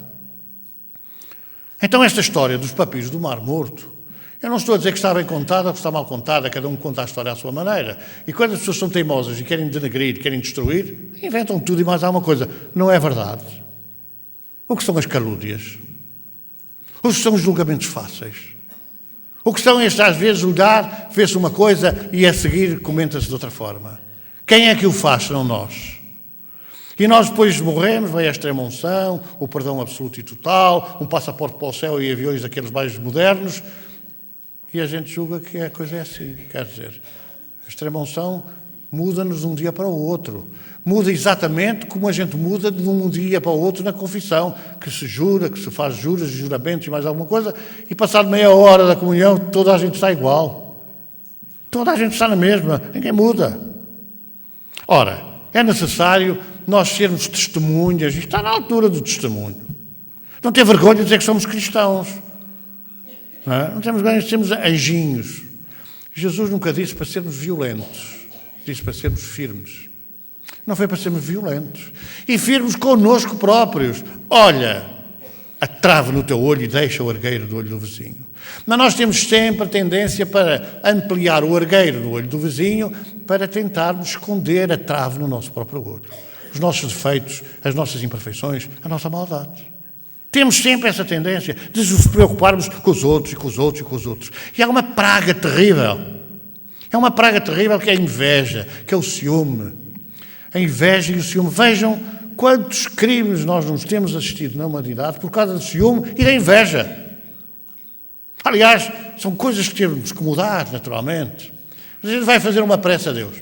Então esta história dos papiros do Mar Morto, eu não estou a dizer que está bem contada ou que está mal contada, cada um conta a história à sua maneira. E quando as pessoas são teimosas e querem denegrir, querem destruir, inventam tudo e mais alguma coisa. Não é verdade. O que são as calúnias? O que são os julgamentos fáceis? O que são estes, às vezes, julgar, vê-se uma coisa e a seguir comenta-se de outra forma? Quem é que o faz, senão nós? E nós depois morremos, vem a extrema-unção, o perdão absoluto e total, um passaporte para o céu e aviões daqueles mais modernos, e a gente julga que a coisa é assim. Quer dizer, a extrema-unção muda-nos de um dia para o outro. Muda exatamente como a gente muda de um dia para o outro na confissão, que se jura, que se faz juras, juramentos e mais alguma coisa, e passado meia hora da comunhão toda a gente está igual. Toda a gente está na mesma, ninguém muda. Ora, é necessário nós sermos testemunhas, e está na altura do testemunho. Não ter vergonha de dizer que somos cristãos. Não temos vergonha de sermos anjinhos. Jesus nunca disse para sermos violentos, disse para sermos firmes. Não foi para sermos violentos. E firmes connosco próprios. Olha, a trave no teu olho e deixa o argueiro do olho do vizinho. Mas nós temos sempre a tendência para ampliar o argueiro do olho do vizinho para tentarmos esconder a trave no nosso próprio olho. Os nossos defeitos, as nossas imperfeições, a nossa maldade. Temos sempre essa tendência de nos preocuparmos com os outros, e com os outros, e com os outros. E há uma praga terrível. É uma praga terrível que é a inveja, que é o ciúme. A inveja e o ciúme. Vejam quantos crimes nós nos temos assistido na humanidade por causa do ciúme e da inveja. Aliás, são coisas que temos que mudar, naturalmente. A gente vai fazer uma prece a Deus.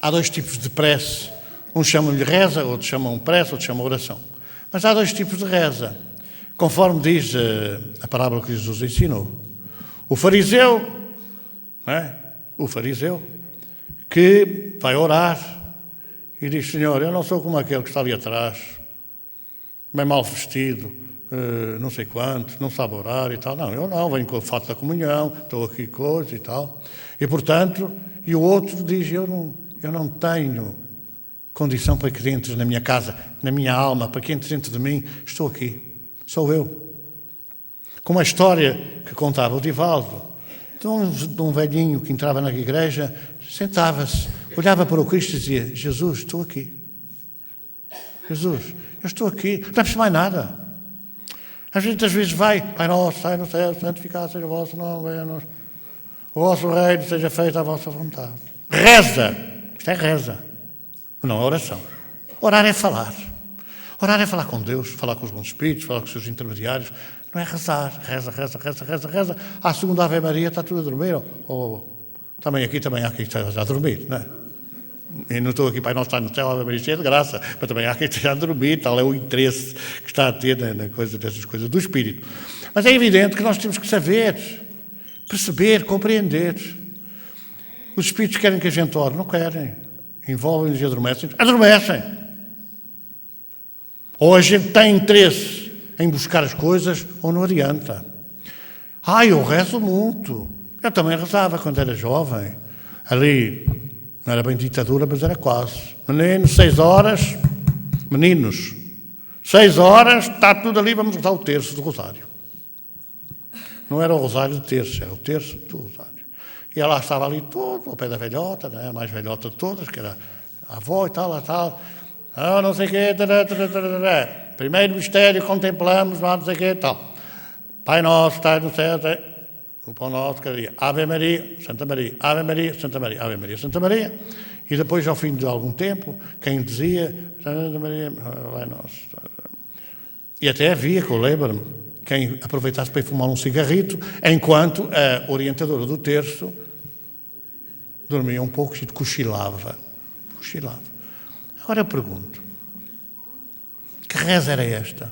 Há dois tipos de prece. Uns chamam-lhe reza, outros chamam prece, outros chamam oração. Mas há dois tipos de reza, conforme diz a parábola que Jesus ensinou. O fariseu, que vai orar e diz: Senhor, eu não sou como aquele que está ali atrás, bem mal vestido, não sei quanto, não sabe orar e tal. Não, eu não, venho com o fato da comunhão, estou aqui coisa e tal. E, portanto, e o outro diz: eu não tenho condição para que entres na minha casa, na minha alma, para que entres dentro de mim. Estou aqui, sou eu. Como a história que contava o Divaldo, de um velhinho que entrava na igreja, sentava-se, olhava para o Cristo e dizia: Jesus, estou aqui. Jesus, eu estou aqui. Não é preciso mais nada. A gente às vezes vai: Pai nosso, sai no céu, santificado seja o vosso nome, venha a nós. O vosso reino seja feita a vossa vontade. Reza. Isto é reza. Não é oração. Orar é falar. Orar é falar com Deus, falar com os bons espíritos, falar com os seus intermediários. Não é rezar. Reza. À segunda Ave Maria está tudo a dormir. Também aqui há quem esteja a dormir, não é? E não estou aqui, Pai Nosso está no céu, Ave Maria cheia de graça, mas também há quem esteja a dormir. Tal é o interesse que está a ter na coisa dessas coisas do espírito. Mas é evidente que nós temos que saber, perceber, compreender. Os espíritos querem que a gente ore, não querem. Envolvem-nos e adormecem. Ou a gente tem interesse em buscar as coisas, ou não adianta. Eu rezo muito. Eu também rezava quando era jovem. Ali, não era bem ditadura, mas era quase. Meninos, 6 horas, meninos, 6 horas, está tudo ali, vamos rezar o terço do rosário. Não era o rosário do terço, era o terço do rosário. E ela estava ali todo, ao pé da velhota, né? A mais velhota de todas, que era a avó e tal. Não sei o quê. Primeiro mistério, contemplamos, não sei o quê, tal. Pai nosso, está no céu, o pão nosso, cada dia. Ave Maria, Santa Maria. Ave Maria, Santa Maria. Ave Maria, Santa Maria. E depois, ao fim de algum tempo, quem dizia: Santa Maria, Pai nosso. E até havia, que eu lembro-me, quem aproveitasse para ir fumar um cigarrito, enquanto a orientadora do terço dormia um pouco e cochilava. Agora eu pergunto: que reza era esta?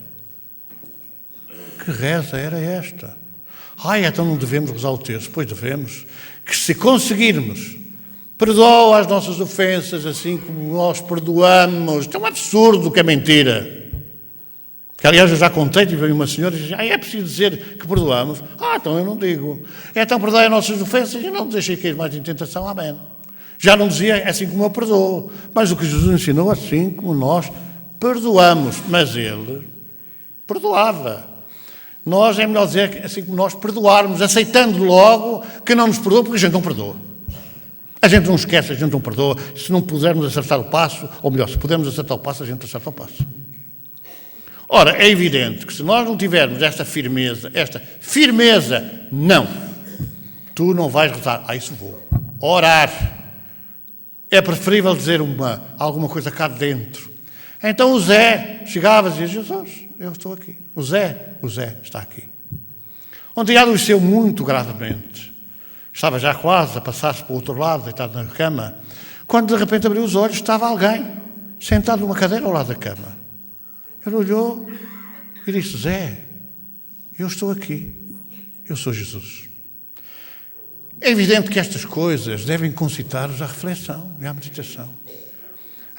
Então não devemos rezar o terço? Pois devemos. Que se conseguirmos, perdoa as nossas ofensas assim como nós perdoamos. Isto é um absurdo, que é mentira. Que, aliás, eu já contei, tive uma senhora e disse: é preciso dizer que perdoamos? Então eu não digo. Então perdoai as nossas ofensas e não me deixei cair mais em tentação. Amém. Já não dizia assim como eu perdoo. Mas o que Jesus ensinou, assim como nós perdoamos. Mas ele perdoava. Nós é melhor dizer assim como nós perdoarmos, aceitando logo que não nos perdoa, porque a gente não perdoa. A gente não esquece, a gente não perdoa. Se não pudermos acertar o passo, ou melhor, se pudermos acertar o passo, a gente acerta o passo. Ora, é evidente que se nós não tivermos esta firmeza, não, tu não vais rezar. Isso vou. Orar. É preferível dizer alguma coisa cá dentro. Então o Zé chegava e dizia, Jesus, eu estou aqui. O Zé está aqui. Um dia adoeceu muito gravemente. Estava já quase a passar-se para o outro lado, deitado na cama, quando de repente abriu os olhos, estava alguém sentado numa cadeira ao lado da cama. Ele olhou e disse, Zé, eu estou aqui. Eu sou Jesus. É evidente que estas coisas devem concitar-nos à reflexão e à meditação.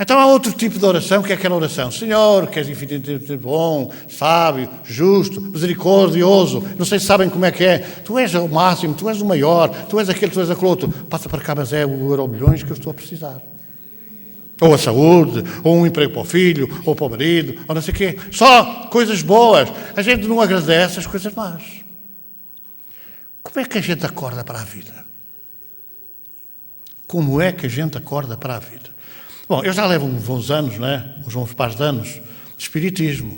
Então há outro tipo de oração, que é aquela oração. Senhor, que és infinitamente bom, sábio, justo, misericordioso. Não sei se sabem como é que é. Tu és o máximo, tu és o maior, tu és aquele, tu és aquele outro. Passa para cá, mas é o euro-milhões que eu estou a precisar. Ou a saúde, ou um emprego para o filho, ou para o marido, ou não sei o quê. Só coisas boas. A gente não agradece as coisas más. Como é que a gente acorda para a vida? Como é que a gente acorda para a vida? Bom, eu já levo uns anos, uns pares de anos, de espiritismo.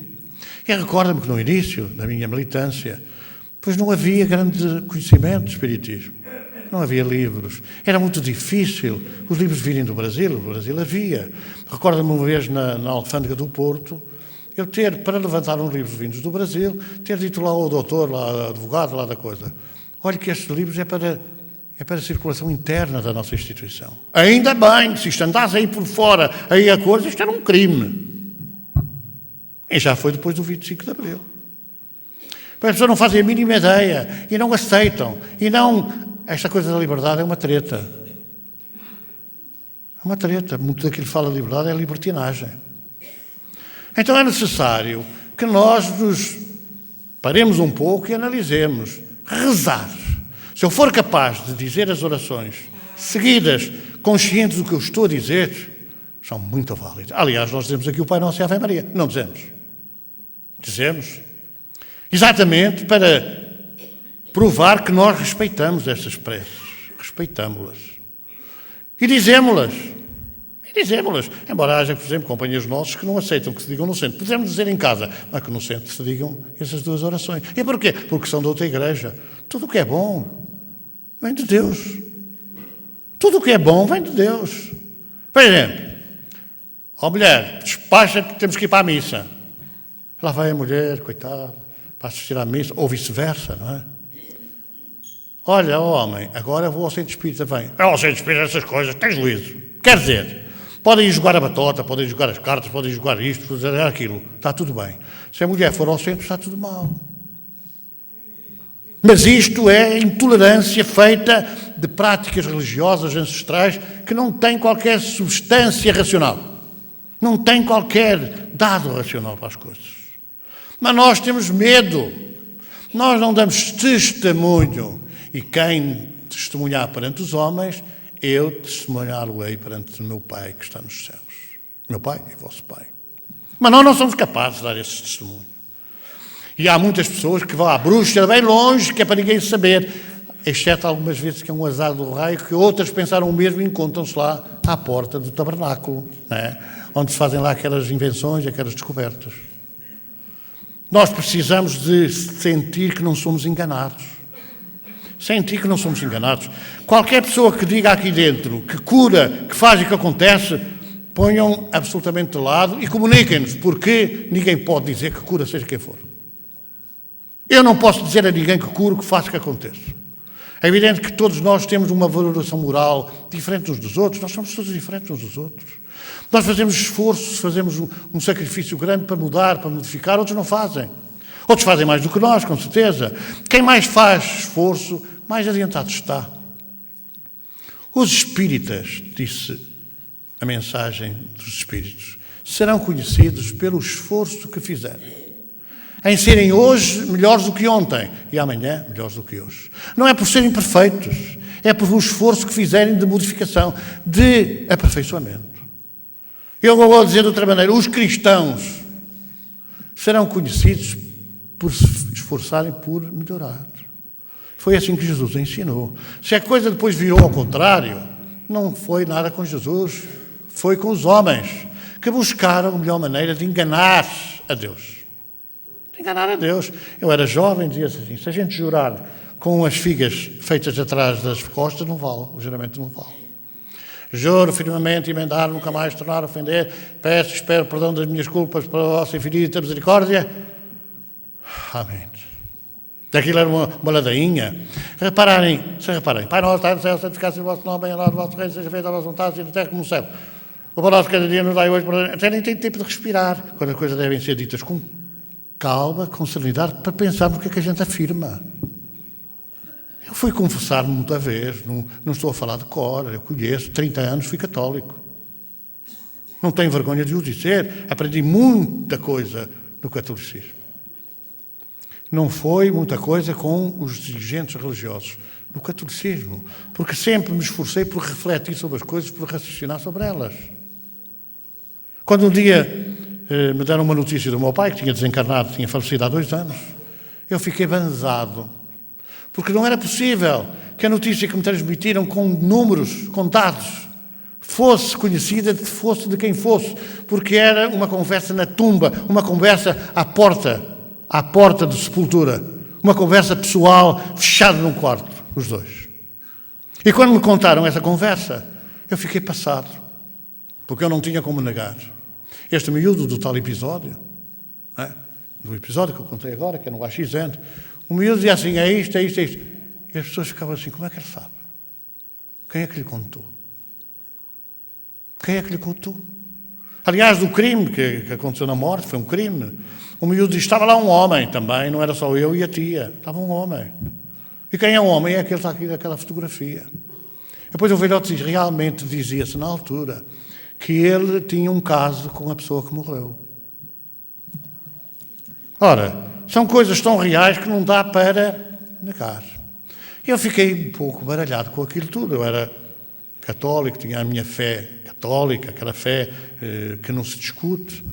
E recordo-me que no início da minha militância, pois não havia grande conhecimento de espiritismo. Não havia livros. Era muito difícil os livros virem do Brasil. No Brasil havia. Recordo-me uma vez na Alfândega do Porto, eu para levantar uns livros vindos do Brasil, ter dito lá ao doutor, lá, advogado lá da coisa, olha que estes livros é para a circulação interna da nossa instituição. Ainda bem, se isto andasse aí por fora, aí a coisa, isto era um crime. E já foi depois do 25 de Abril. As pessoas não fazem a mínima ideia e não aceitam. E não... Esta coisa da liberdade é uma treta. É uma treta. Muito daquilo que fala de liberdade é libertinagem. Então é necessário que nós nos paremos um pouco e analisemos. Rezar. Se eu for capaz de dizer as orações seguidas, conscientes do que eu estou a dizer, são muito válidas. Aliás, nós dizemos aqui o Pai Nosso e a Ave Maria. Não dizemos. Dizemos. Exatamente para provar que nós respeitamos estas preces. Respeitamos-las. E dizemos-las. Embora haja, por exemplo, companheiros nossos que não aceitam que se digam no centro. Podemos dizer em casa, mas que no centro se digam essas duas orações. E porquê? Porque são de outra igreja. Tudo o que é bom vem de Deus. Tudo o que é bom vem de Deus. Por exemplo, mulher, despacha que temos que ir para a missa. Lá vai a mulher, coitada, para assistir à missa, ou vice-versa, não é? Olha, homem, agora vou ao centro espírita, vem. Ao centro espírita essas coisas, tem juízo. Quer dizer, podem ir jogar a batota, podem jogar as cartas, podem jogar isto, podem jogar aquilo. Está tudo bem. Se a mulher for ao centro, está tudo mal. Mas isto é intolerância feita de práticas religiosas ancestrais que não têm qualquer substância racional. Não têm qualquer dado racional para as coisas. Mas nós temos medo. Nós não damos testemunho. E quem testemunhar perante os homens, eu testemunhá-lo-ei perante o meu Pai que está nos céus. Meu Pai e vosso Pai. Mas nós não somos capazes de dar esse testemunho. E há muitas pessoas que vão à bruxa bem longe, que é para ninguém saber, exceto algumas vezes que é um azar do raio, que outras pensaram o mesmo e encontram-se lá à porta do tabernáculo, não é? Onde se fazem lá aquelas invenções, aquelas descobertas. Nós precisamos de sentir que não somos enganados. Sentir que não somos enganados. Qualquer pessoa que diga aqui dentro que cura, que faz e que acontece, ponham absolutamente de lado e comuniquem-nos, porque ninguém pode dizer que cura seja quem for. Eu não posso dizer a ninguém que cura, que faça, que aconteça. É evidente que todos nós temos uma valoração moral diferente uns dos outros, nós somos todos diferentes uns dos outros. Nós fazemos esforços, fazemos um sacrifício grande para mudar, para modificar, outros não fazem. Outros fazem mais do que nós, com certeza. Quem mais faz esforço, mais adiantado está. Os espíritas, disse a mensagem dos espíritos, serão conhecidos pelo esforço que fizerem. Em serem hoje melhores do que ontem e amanhã melhores do que hoje. Não é por serem perfeitos, é por um esforço que fizerem de modificação, de aperfeiçoamento. Eu vou dizer de outra maneira, os cristãos serão conhecidos por se esforçarem por melhorar. Foi assim que Jesus ensinou. Se a coisa depois virou ao contrário, não foi nada com Jesus, foi com os homens que buscaram a melhor maneira de enganar a Deus. De enganar a Deus. Eu era jovem, dizia assim, se a gente jurar com as figas feitas atrás das costas, não vale, o juramento não vale. Juro firmemente emendar, nunca mais tornar a ofender. Peço e espero perdão das minhas culpas pela vossa infinita misericórdia. Amém. Aquilo era uma ladainha. Reparem, Pai nosso, está no céu, santificado seja o vosso nome, venha a nós o vosso reino, seja feita a vossa vontade, assim na terra como no céu. O pão nosso cada dia nos dai hoje, até nem tem tempo de respirar, quando as coisas devem ser ditas com calma, com serenidade, para pensarmos o que é que a gente afirma. Eu fui confessar-me muita vez, não estou a falar de cor, eu conheço, 30 anos fui católico. Não tenho vergonha de o dizer, aprendi muita coisa no catolicismo. Não foi muita coisa com os dirigentes religiosos, no catolicismo, porque sempre me esforcei por refletir sobre as coisas, por raciocinar sobre elas. Quando um dia me deram uma notícia do meu pai, que tinha desencarnado, tinha falecido há 2 anos, eu fiquei banzado, porque não era possível que a notícia que me transmitiram com números, com dados, fosse conhecida, fosse de quem fosse, porque era uma conversa na tumba, uma conversa à porta de sepultura, uma conversa pessoal, fechada num quarto, os dois. E quando me contaram essa conversa, eu fiquei passado, porque eu não tinha como negar. Este miúdo do tal episódio, do episódio que eu contei agora, que é no AXN, o miúdo dizia assim, é isto. E as pessoas ficavam assim, como é que ele sabe? Quem é que lhe contou? Quem é que lhe contou? Aliás, do crime que aconteceu na morte, foi um crime. O miúdo disse, estava lá um homem também, não era só eu e a tia, estava um homem. E quem é o homem? É aquele que está aqui daquela fotografia. Depois o velhote diz, realmente dizia-se na altura que ele tinha um caso com a pessoa que morreu. Ora, são coisas tão reais que não dá para negar. Eu fiquei um pouco baralhado com aquilo tudo. Eu era católico, tinha a minha fé católica, aquela fé que não se discute.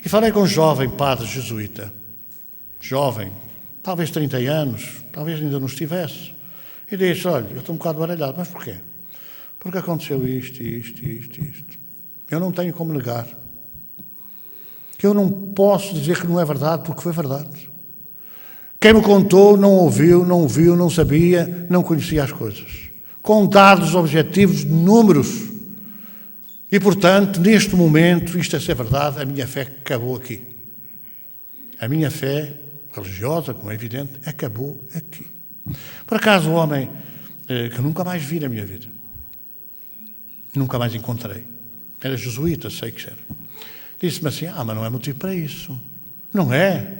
E falei com um jovem padre jesuíta, jovem, talvez 30 anos, talvez ainda não estivesse. E disse, olha, eu estou um bocado baralhado, mas porquê? Porque aconteceu isto. Eu não tenho como negar. Eu não posso dizer que não é verdade, porque foi verdade. Quem me contou não ouviu, não viu, não sabia, não conhecia as coisas. Com dados objetivos, números. E, portanto, neste momento, isto a ser verdade, a minha fé acabou aqui. A minha fé religiosa, como é evidente, acabou aqui. Por acaso, o homem que nunca mais vi na minha vida, nunca mais encontrei, era jesuíta, sei que era, disse-me assim, mas não é motivo para isso. Não é.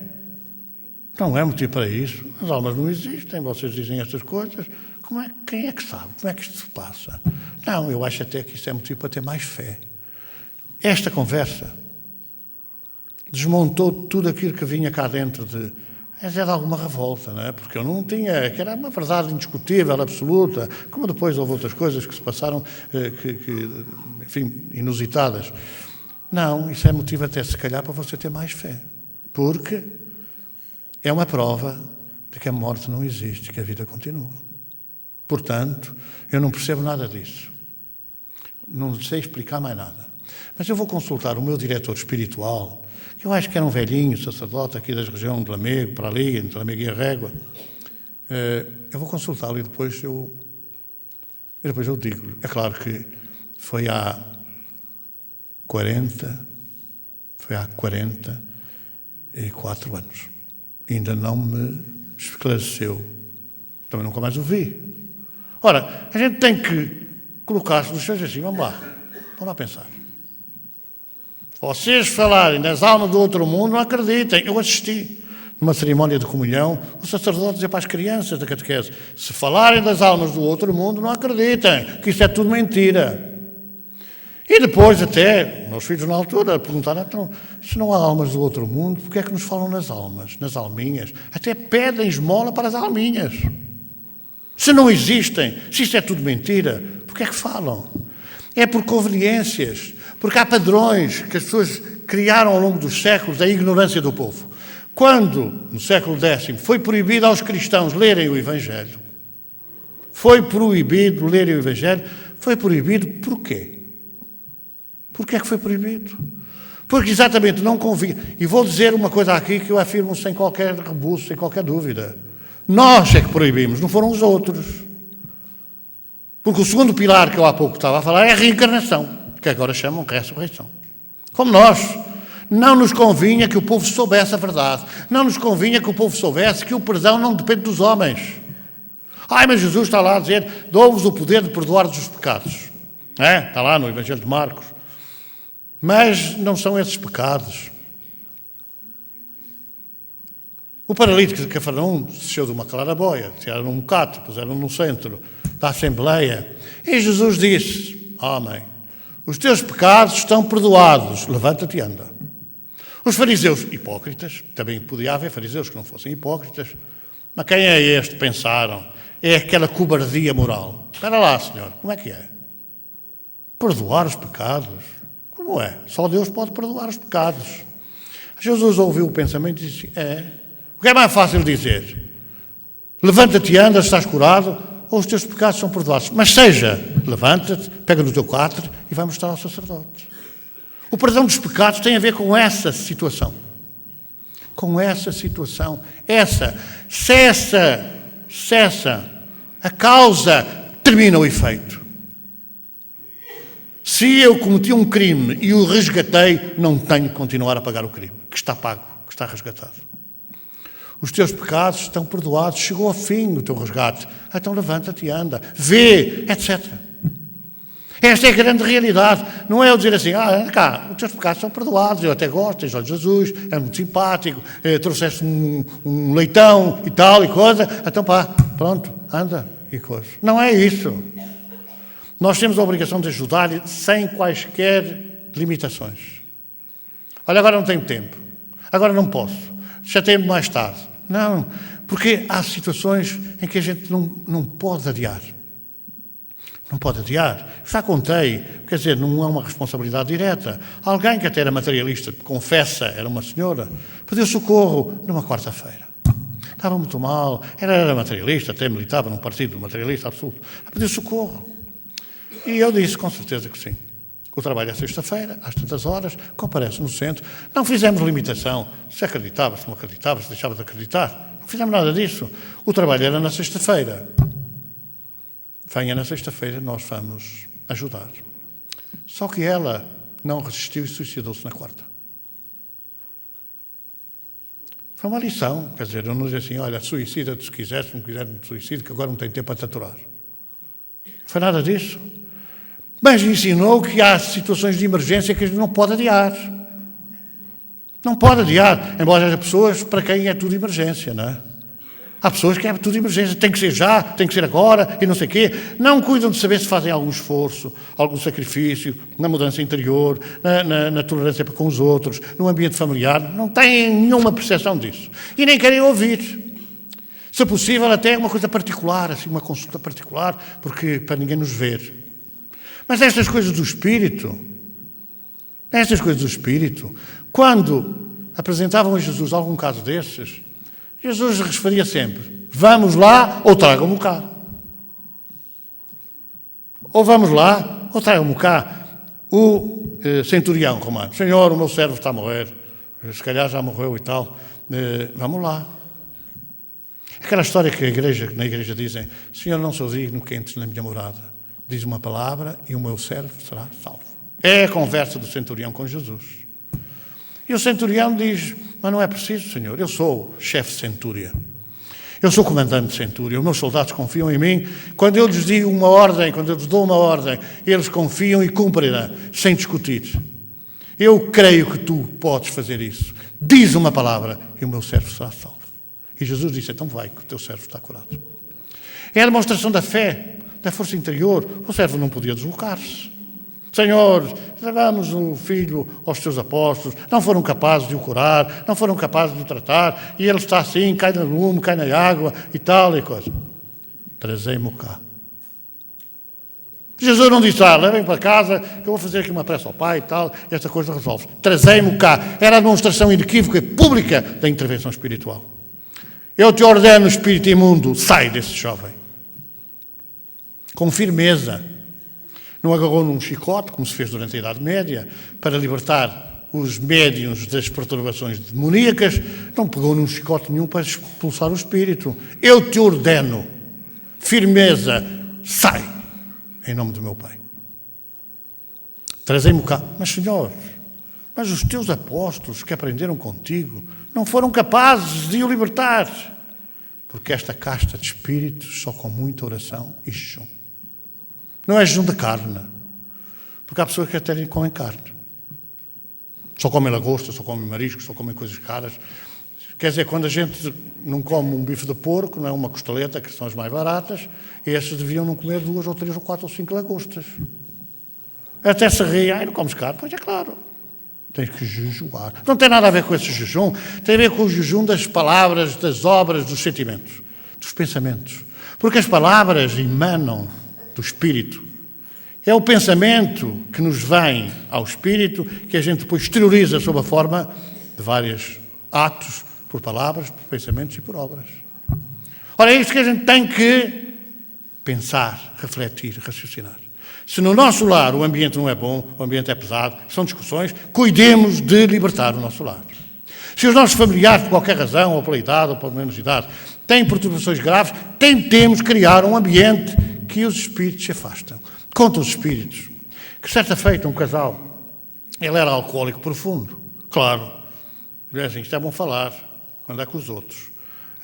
Não é motivo para isso. As almas não existem, vocês dizem estas coisas. Quem é que sabe? Como é que isto se passa? Não, eu acho até que isso é motivo para ter mais fé. Esta conversa desmontou tudo aquilo que vinha cá dentro de alguma revolta, não é? Porque eu não tinha, que era uma verdade indiscutível, absoluta, como depois houve outras coisas que se passaram, enfim, inusitadas. Não, isso é motivo até se calhar para você ter mais fé. Porque é uma prova de que a morte não existe, que a vida continua. Portanto, eu não percebo nada disso. Não sei explicar mais nada. Mas eu vou consultar o meu diretor espiritual, que eu acho que era um velhinho, sacerdote aqui da região de Lamego, para ali, entre Lamego e a Régua. Eu vou consultá-lo e depois eu digo. É claro que foi há 44 anos. Ainda não me esclareceu. Também nunca mais o vi. Ora, a gente tem que colocar-se nos seus assim, vamos lá pensar. Se vocês falarem das almas do outro mundo, não acreditem. Eu assisti numa cerimónia de comunhão, o sacerdote dizia para as crianças da catequese, se falarem das almas do outro mundo, não acreditem, que isso é tudo mentira. E depois até, meus filhos na altura perguntaram, então, se não há almas do outro mundo, porquê é que nos falam nas almas, nas alminhas? Até pedem esmola para as alminhas. Se não existem, se isto é tudo mentira, porquê é que falam? É por conveniências, porque há padrões que as pessoas criaram ao longo dos séculos da ignorância do povo. Quando, no século X, foi proibido aos cristãos lerem o Evangelho, foi proibido lerem o Evangelho, foi proibido por quê? Porquê é que foi proibido? Porque exatamente não convinha. E vou dizer uma coisa aqui que eu afirmo sem qualquer rebuço, sem qualquer dúvida. Nós é que proibimos, não foram os outros. Porque o segundo pilar que eu há pouco estava a falar é a reencarnação, que agora chamam de ressurreição. Como nós, não nos convinha que o povo soubesse a verdade. Não nos convinha que o povo soubesse que o perdão não depende dos homens. Mas Jesus está lá a dizer, dou-vos o poder de perdoar os pecados. Está lá no Evangelho de Marcos. Mas não são esses pecados. O paralítico de Cafarnaum desceu de uma claraboia, tiraram um bocado, puseram no centro da Assembleia. E Jesus disse, homem, os teus pecados estão perdoados, levanta-te e anda. Os fariseus, hipócritas, também podia haver fariseus que não fossem hipócritas, mas quem é este, pensaram? É aquela cobardia moral. Espera lá, Senhor, como é que é? Perdoar os pecados? Como é? Só Deus pode perdoar os pecados. Jesus ouviu o pensamento e disse, o que é mais fácil dizer? Levanta-te e anda, estás curado, ou os teus pecados são perdoados. Mas seja, levanta-te, pega no teu catre e vai mostrar ao sacerdote. O perdão dos pecados tem a ver com essa situação. Com essa situação. Cessa. A causa termina o efeito. Se eu cometi um crime e o resgatei, não tenho que continuar a pagar o crime, que está pago, que está resgatado. Os teus pecados estão perdoados, chegou ao fim o teu resgate. Então levanta-te e anda, vê, etc. Esta é a grande realidade. Não é eu dizer assim, os teus pecados são perdoados, eu até gosto, tens olhos azuis, é muito simpático, trouxeste um leitão e tal e coisa, então pronto, anda e coisa. Não é isso. Nós temos a obrigação de ajudar sem quaisquer limitações. Olha, agora não tenho tempo, agora não posso, chateio-me mais tarde. Não, porque há situações em que a gente não pode adiar. Não pode adiar. Já contei, quer dizer, não é uma responsabilidade direta. Alguém que até era materialista, confessa, era uma senhora, pediu socorro numa quarta-feira. Estava muito mal, era materialista, até militava num partido materialista absoluto. Pediu socorro. E eu disse, com certeza que sim. O trabalho é sexta-feira, às tantas horas, comparece no centro. Não fizemos limitação. Se acreditava, se não acreditava, se deixava de acreditar. Não fizemos nada disso. O trabalho era na sexta-feira. Venha na sexta-feira, nós vamos ajudar. Só que ela não resistiu e suicidou-se na quarta. Foi uma lição. Quer dizer, eu não disse assim, olha, suicida-te se quiseres, se não quiseres, me suicida, que agora não tenho tempo para te aturar. Não foi nada disso. Mas ensinou que há situações de emergência que a gente não pode adiar. Não pode adiar, embora haja pessoas para quem é tudo emergência, não é? Há pessoas que é tudo emergência, tem que ser já, tem que ser agora e não sei o quê. Não cuidam de saber se fazem algum esforço, algum sacrifício na mudança interior, na tolerância para com os outros, no ambiente familiar. Não têm nenhuma percepção disso. E nem querem ouvir. Se possível, até uma coisa particular, assim, uma consulta particular, porque para ninguém nos ver. Mas estas coisas do Espírito, quando apresentavam a Jesus algum caso desses, Jesus referia sempre, vamos lá ou tragam-me cá. Ou vamos lá ou tragam-me cá. O centurião romano, Senhor, o meu servo está a morrer, se calhar já morreu e tal, vamos lá. Aquela história que na igreja dizem, Senhor, não sou digno que entres na minha morada. Diz uma palavra e o meu servo será salvo. É a conversa do centurião com Jesus. E o centurião diz, mas não é preciso, Senhor, eu sou chefe de centúria. Eu sou comandante de centúria, os meus soldados confiam em mim. Quando eu lhes digo uma ordem, quando eu lhes dou uma ordem, eles confiam e cumprirão, sem discutir. Eu creio que tu podes fazer isso. Diz uma palavra e o meu servo será salvo. E Jesus disse, então vai, que o teu servo está curado. É a demonstração da fé, da força interior. O servo não podia deslocar-se. Senhor, levamos o filho aos teus apóstolos, não foram capazes de o curar, não foram capazes de o tratar, e ele está assim, cai no lume, cai na água e tal e coisa. Trazei-mo cá. Jesus não disse, levem para casa, que eu vou fazer aqui uma prece ao Pai e tal, e esta coisa resolve. Trazei-mo cá. Era a demonstração inequívoca e pública da intervenção espiritual. Eu te ordeno, espírito imundo, sai desse jovem. Com firmeza. Não agarrou num chicote, como se fez durante a Idade Média, para libertar os médiuns das perturbações demoníacas. Não pegou num chicote nenhum para expulsar o espírito. Eu te ordeno. Firmeza, sai. em nome do meu Pai. Trazei-me cá. Mas, Senhor, mas os teus apóstolos que aprenderam contigo não foram capazes de o libertar. Porque esta casta de espíritos só com muita oração e jejum. Não é jejum de carne. Porque há pessoas que até comem carne. Só comem lagosta, só comem marisco, só comem coisas caras. Quer dizer, quando a gente não come um bife de porco, não é uma costeleta, que são as mais baratas, esses deviam não comer 2 ou 3 ou 4 ou 5 lagostas. Até se ri, não comes carne? Pois é claro. Tens que jejuar. Não tem nada a ver com esse jejum, tem a ver com o jejum das palavras, das obras, dos sentimentos, dos pensamentos. Porque as palavras emanam do Espírito. É o pensamento que nos vem ao Espírito, que a gente depois exterioriza sob a forma de vários atos, por palavras, por pensamentos e por obras. Ora, é isto que a gente tem que pensar, refletir, raciocinar. Se no nosso lar o ambiente não é bom, o ambiente é pesado, são discussões, cuidemos de libertar o nosso lar. Se os nossos familiares, por qualquer razão, ou pela idade, ou pela menos idade, têm perturbações graves, tentemos criar um ambiente que os espíritos se afastam. Conta os espíritos que, certa feita, um casal, ele era alcoólico profundo. Claro, assim, isto é bom falar, quando é com os outros.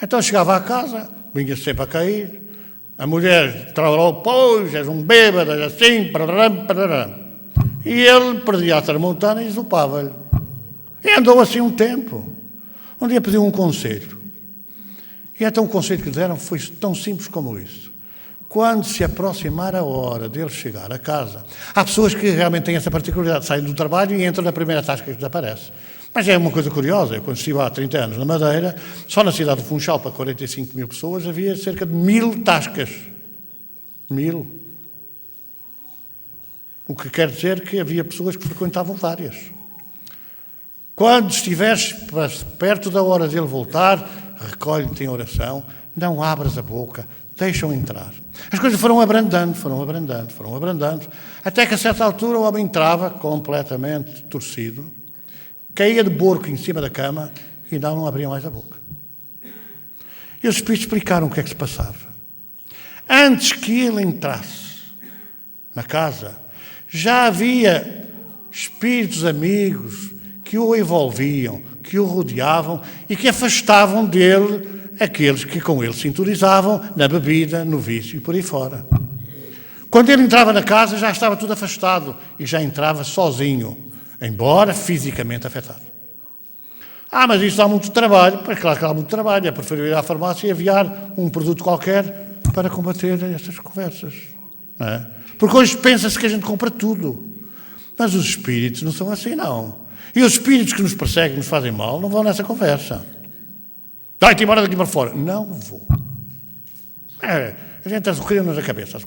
Então chegava à casa, vinha sempre a cair, a mulher trabalhou, pois, és um bêbado, és assim, pararam, pararam. E ele perdia a tramontana e desopava-lhe. E andou assim um tempo. Um dia pediu um conselho. E então o conselho que lhe deram foi tão simples como isso. Quando se aproximar a hora dele chegar a casa, há pessoas que realmente têm essa particularidade, saem do trabalho e entram na primeira tasca que lhes aparece. Mas é uma coisa curiosa, eu quando estive há 30 anos na Madeira, só na cidade do Funchal, para 45 mil pessoas, havia cerca de 1000 tascas. 1000. O que quer dizer que havia pessoas que frequentavam várias. Quando estiveres perto da hora dele voltar, recolhe-te em oração, não abras a boca, deixam entrar. As coisas foram abrandando, até que a certa altura o homem entrava completamente torcido, caía de borco em cima da cama e não abria mais a boca. E os espíritos explicaram o que é que se passava. Antes que ele entrasse na casa, já havia espíritos amigos que o envolviam, que o rodeavam e que afastavam dele aqueles que com ele sintonizavam na bebida, no vício e por aí fora. Quando ele entrava na casa, já estava tudo afastado e já entrava sozinho, embora fisicamente afetado. Mas isso dá muito trabalho. Pois claro que dá muito trabalho. É preferível ir à farmácia e enviar um produto qualquer para combater essas conversas. Não é? Porque hoje pensa-se que a gente compra tudo. Mas os espíritos não são assim, não. E os espíritos que nos perseguem, nos fazem mal, não vão nessa conversa. Vai-te embora daqui para fora. Não vou. A gente azucrina-nos a cabeça.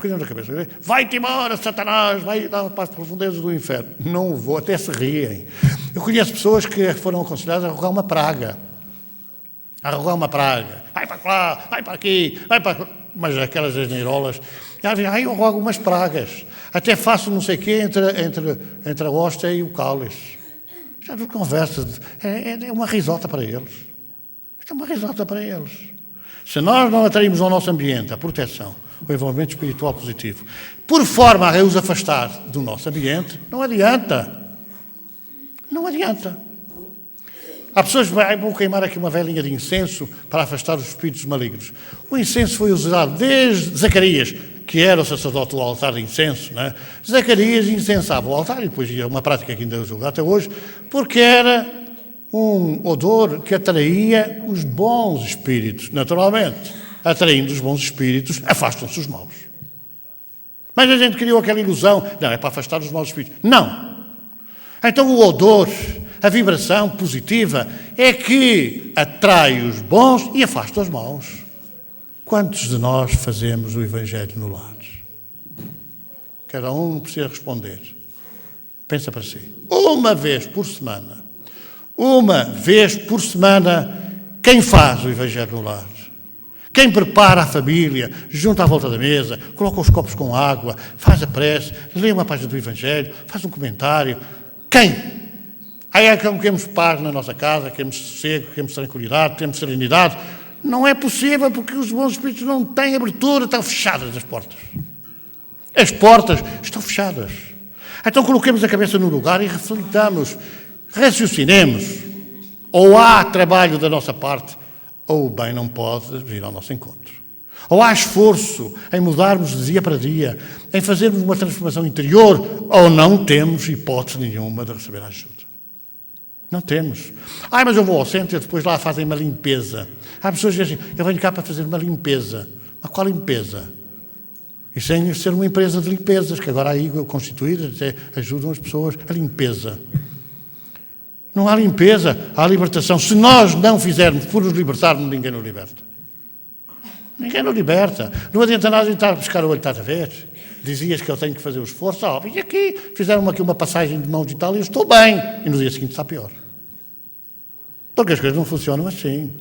Vai-te embora, Satanás, vai dar para as profundezas do inferno. Não vou, até se riem. Eu conheço pessoas que foram aconselhadas a arrogar uma praga. Vai para lá, vai para aqui, vai para... Mas aquelas asneirolas, eu arrogo umas pragas. Até faço não sei o quê entre a hóstia e o cálice. Já tudo conversa. É uma risota para eles. Isto é uma risota para eles. Se nós não atraímos ao nosso ambiente a proteção, o envolvimento espiritual positivo, por forma a os afastar do nosso ambiente, não adianta. Não adianta. Há pessoas que vão queimar aqui uma velinha de incenso para afastar os espíritos malignos. O incenso foi usado desde Zacarias, que era o sacerdote do altar de incenso, não é? Zacarias incensava o altar, e depois é uma prática que ainda é usada até hoje, porque era um odor que atraía os bons espíritos, naturalmente. Atraindo os bons espíritos, afastam-se os maus. Mas a gente criou aquela ilusão, não, é para afastar os maus espíritos. Não. Então o odor, a vibração positiva, é que atrai os bons e afasta os maus. Quantos de nós fazemos o Evangelho no lar? Cada um precisa responder. Pensa para si. Uma vez por semana, quem faz o Evangelho no lar? Quem prepara a família, junta à volta da mesa, coloca os copos com água, faz a prece, lê uma página do Evangelho, faz um comentário. Quem? Aí é que queremos paz na nossa casa, queremos sossego, queremos tranquilidade, queremos serenidade. Não é possível porque os bons espíritos não têm abertura, estão fechadas as portas. As portas estão fechadas. Então coloquemos a cabeça no lugar e reflitamos, raciocinemos. Ou há trabalho da nossa parte, ou o bem não pode vir ao nosso encontro. Ou há esforço em mudarmos de dia para dia, em fazermos uma transformação interior, ou não temos hipótese nenhuma de receber ajuda. Não temos. Mas eu vou ao centro e depois lá fazem uma limpeza. Há pessoas que dizem assim, eu venho cá para fazer uma limpeza. Mas qual limpeza? E sem ser uma empresa de limpezas, que agora aí constituídas ajudam as pessoas a limpeza. Não há limpeza, há libertação. Se nós não fizermos por nos libertarmos, ninguém nos liberta. Ninguém nos liberta. Não adianta nada a gente estar a buscar o olho, estás a ver? Dizias que eu tenho que fazer o esforço. E aqui, fizeram aqui uma passagem de mãos e tal, e eu estou bem. E no dia seguinte está pior. Porque as coisas não funcionam assim.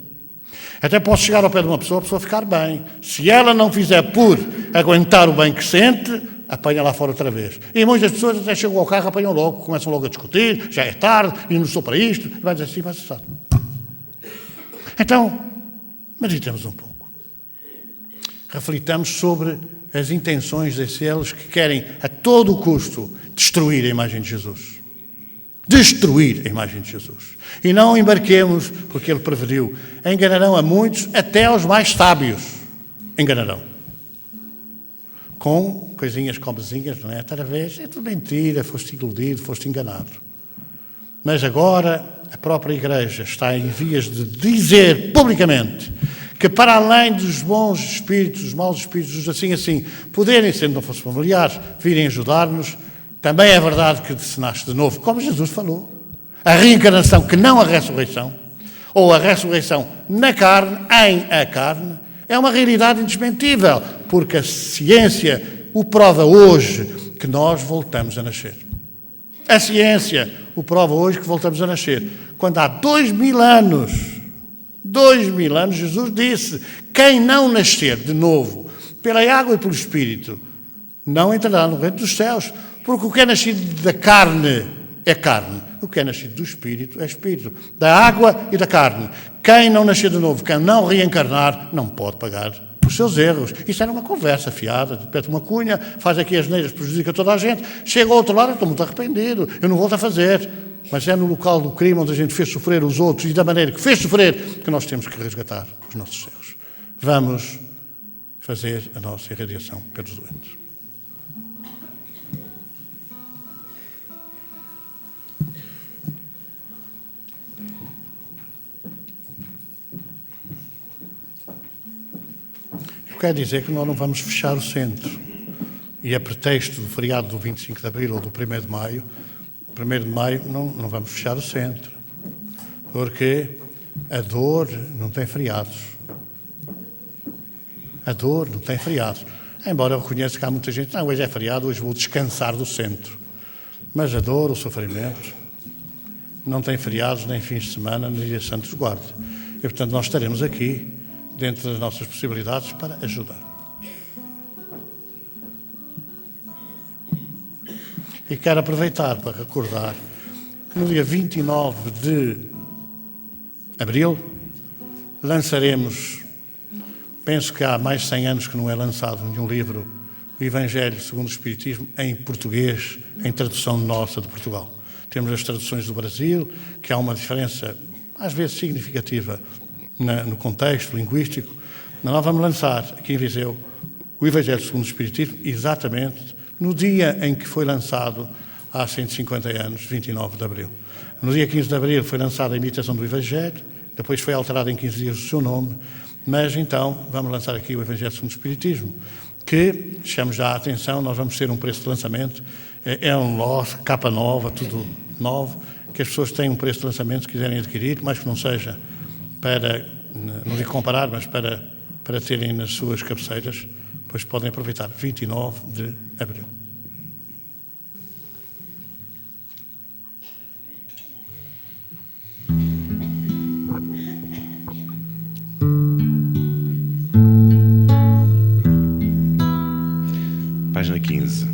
Até posso chegar ao pé de uma pessoa, a pessoa ficar bem. Se ela não fizer por aguentar o bem que sente, apanha lá fora outra vez. E muitas pessoas até chegam ao carro, apanham logo, começam logo a discutir, já é tarde, e não estou para isto, e vai dizer assim, vai cessar. Então, meditemos um pouco. Reflitamos sobre as intenções daqueles que querem, a todo custo, destruir a imagem de Jesus. Destruir a imagem de Jesus. E não embarquemos, porque ele preveniu, enganarão a muitos, até aos mais sábios. Enganarão. Com coisinhas comezinhas, não é? Através, é tudo mentira, foste iludido, foste enganado. Mas agora a própria Igreja está em vias de dizer publicamente que para além dos bons espíritos, dos maus espíritos, assim, poderem, sendo não fosse familiares, virem ajudar-nos, também é verdade que se nasce de novo, como Jesus falou. A reencarnação, que não a ressurreição, ou a ressurreição na carne, em a carne, é uma realidade indesmentível, porque a ciência o prova hoje que nós voltamos a nascer. A ciência o prova hoje que voltamos a nascer. Quando há 2000 anos, Jesus disse, quem não nascer de novo pela água e pelo Espírito, não entrará no reino dos céus. Porque o que é nascido da carne é carne. O que é nascido do Espírito é Espírito. Da água e da carne. Quem não nascer de novo, quem não reencarnar, não pode pagar os seus erros. Isso era uma conversa fiada, pede uma cunha, faz aqui as neiras, prejudica toda a gente. Chega ao outro lado, eu estou muito arrependido, eu não volto a fazer. Mas é no local do crime onde a gente fez sofrer os outros e da maneira que fez sofrer que nós temos que resgatar os nossos erros. Vamos fazer a nossa irradiação pelos doentes. Quer dizer que nós não vamos fechar o centro. E a pretexto do feriado do 25 de Abril ou do 1º de Maio, 1º de Maio não vamos fechar o centro. Porque a dor não tem feriados. A dor não tem feriados. Embora eu reconheça que há muita gente, não, hoje é feriado, hoje vou descansar do centro. Mas a dor, o sofrimento, não tem feriados, nem fins de semana, nem dia Santos de Guarda. E, portanto, nós estaremos aqui dentro das nossas possibilidades para ajudar. E quero aproveitar para recordar que no dia 29 de Abril lançaremos, penso que há mais de 100 anos que não é lançado nenhum livro, o Evangelho segundo o Espiritismo, em português, em tradução nossa de Portugal. Temos as traduções do Brasil, que há uma diferença, às vezes significativa, no contexto linguístico, mas nós vamos lançar aqui em Viseu o Evangelho segundo o Espiritismo exatamente no dia em que foi lançado há 150 anos, 29 de Abril. No dia 15 de Abril foi lançada a imitação do Evangelho, depois foi alterado em 15 dias o seu nome, mas então vamos lançar aqui o Evangelho segundo o Espiritismo, que, chamo já a atenção, nós vamos ter um preço de lançamento, é um lote, capa nova, tudo novo, que as pessoas têm um preço de lançamento se quiserem adquirir, mas que não seja para, não digo comparar, mas para terem nas suas cabeceiras, pois podem aproveitar, 29 de Abril. Página 15.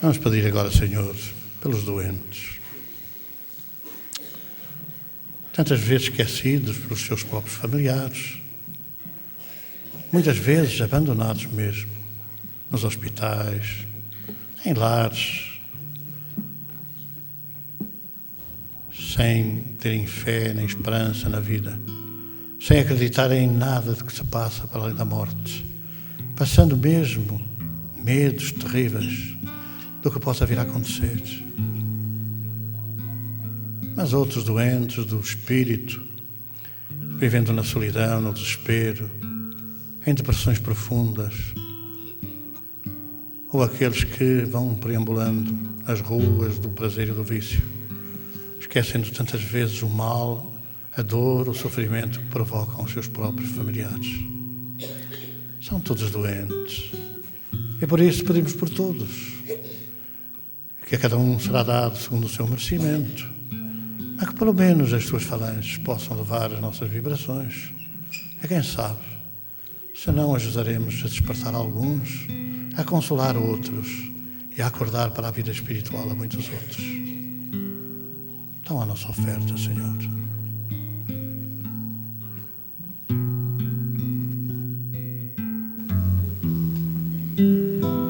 Vamos pedir agora, Senhor, pelos doentes, tantas vezes esquecidos pelos seus próprios familiares, muitas vezes abandonados mesmo, nos hospitais, em lares, sem terem fé nem esperança na vida, sem acreditar em nada de que se passa para além da morte, passando mesmo medos terríveis do que possa vir a acontecer. Mas outros doentes do espírito, vivendo na solidão, no desespero, em depressões profundas, ou aqueles que vão perambulando nas ruas do prazer e do vício, esquecendo tantas vezes o mal, a dor, o sofrimento que provocam os seus próprios familiares. São todos doentes. E por isso pedimos por todos, que a cada um será dado segundo o seu merecimento, mas que pelo menos as suas falanges possam levar as nossas vibrações. E quem sabe, se não ajudaremos a despertar alguns, a consolar outros e a acordar para a vida espiritual a muitos outros. Então a nossa oferta, Senhor. Amen.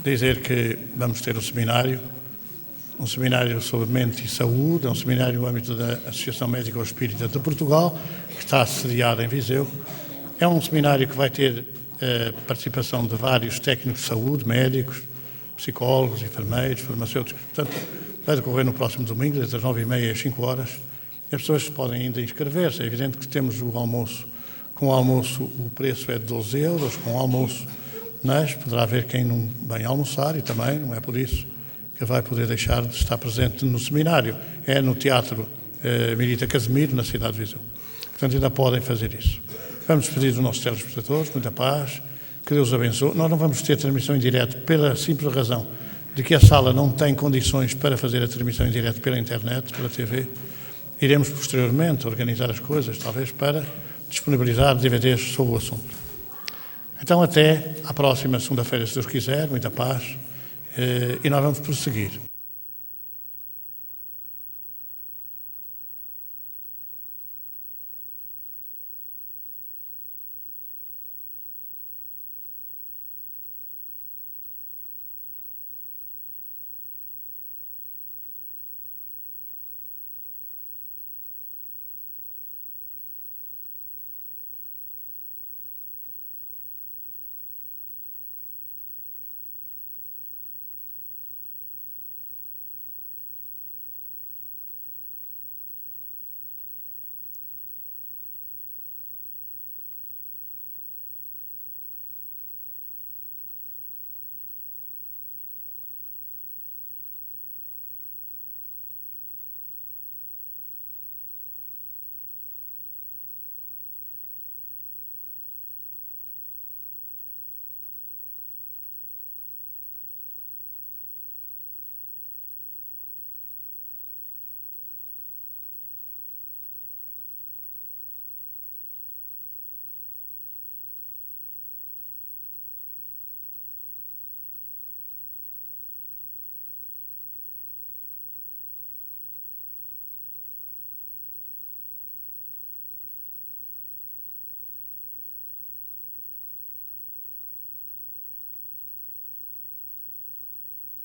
Dizer que vamos ter um seminário sobre mente e saúde, é um seminário no âmbito da Associação Médica Espírita de Portugal, que está sediada em Viseu. É um seminário que vai ter participação de vários técnicos de saúde, médicos, psicólogos, enfermeiros, farmacêuticos. Portanto, vai decorrer no próximo domingo, das 9h30 às 5h. As pessoas podem ainda inscrever-se. É evidente que temos o almoço. Com o almoço o preço é de 12 euros, com o almoço, mas poderá haver quem não venha almoçar e também não é por isso que vai poder deixar de estar presente no seminário. É no Teatro Mirita Casemiro, na cidade de Viseu. Portanto, ainda podem fazer isso. Vamos pedir dos nossos telespectadores muita paz, que Deus abençoe. Nós não vamos ter transmissão em direto pela simples razão de que a sala não tem condições para fazer a transmissão em direto pela internet, pela TV. Iremos posteriormente organizar as coisas, talvez para disponibilizar DVDs sobre o assunto. Então, até à próxima segunda-feira, se Deus quiser, muita paz, e nós vamos prosseguir.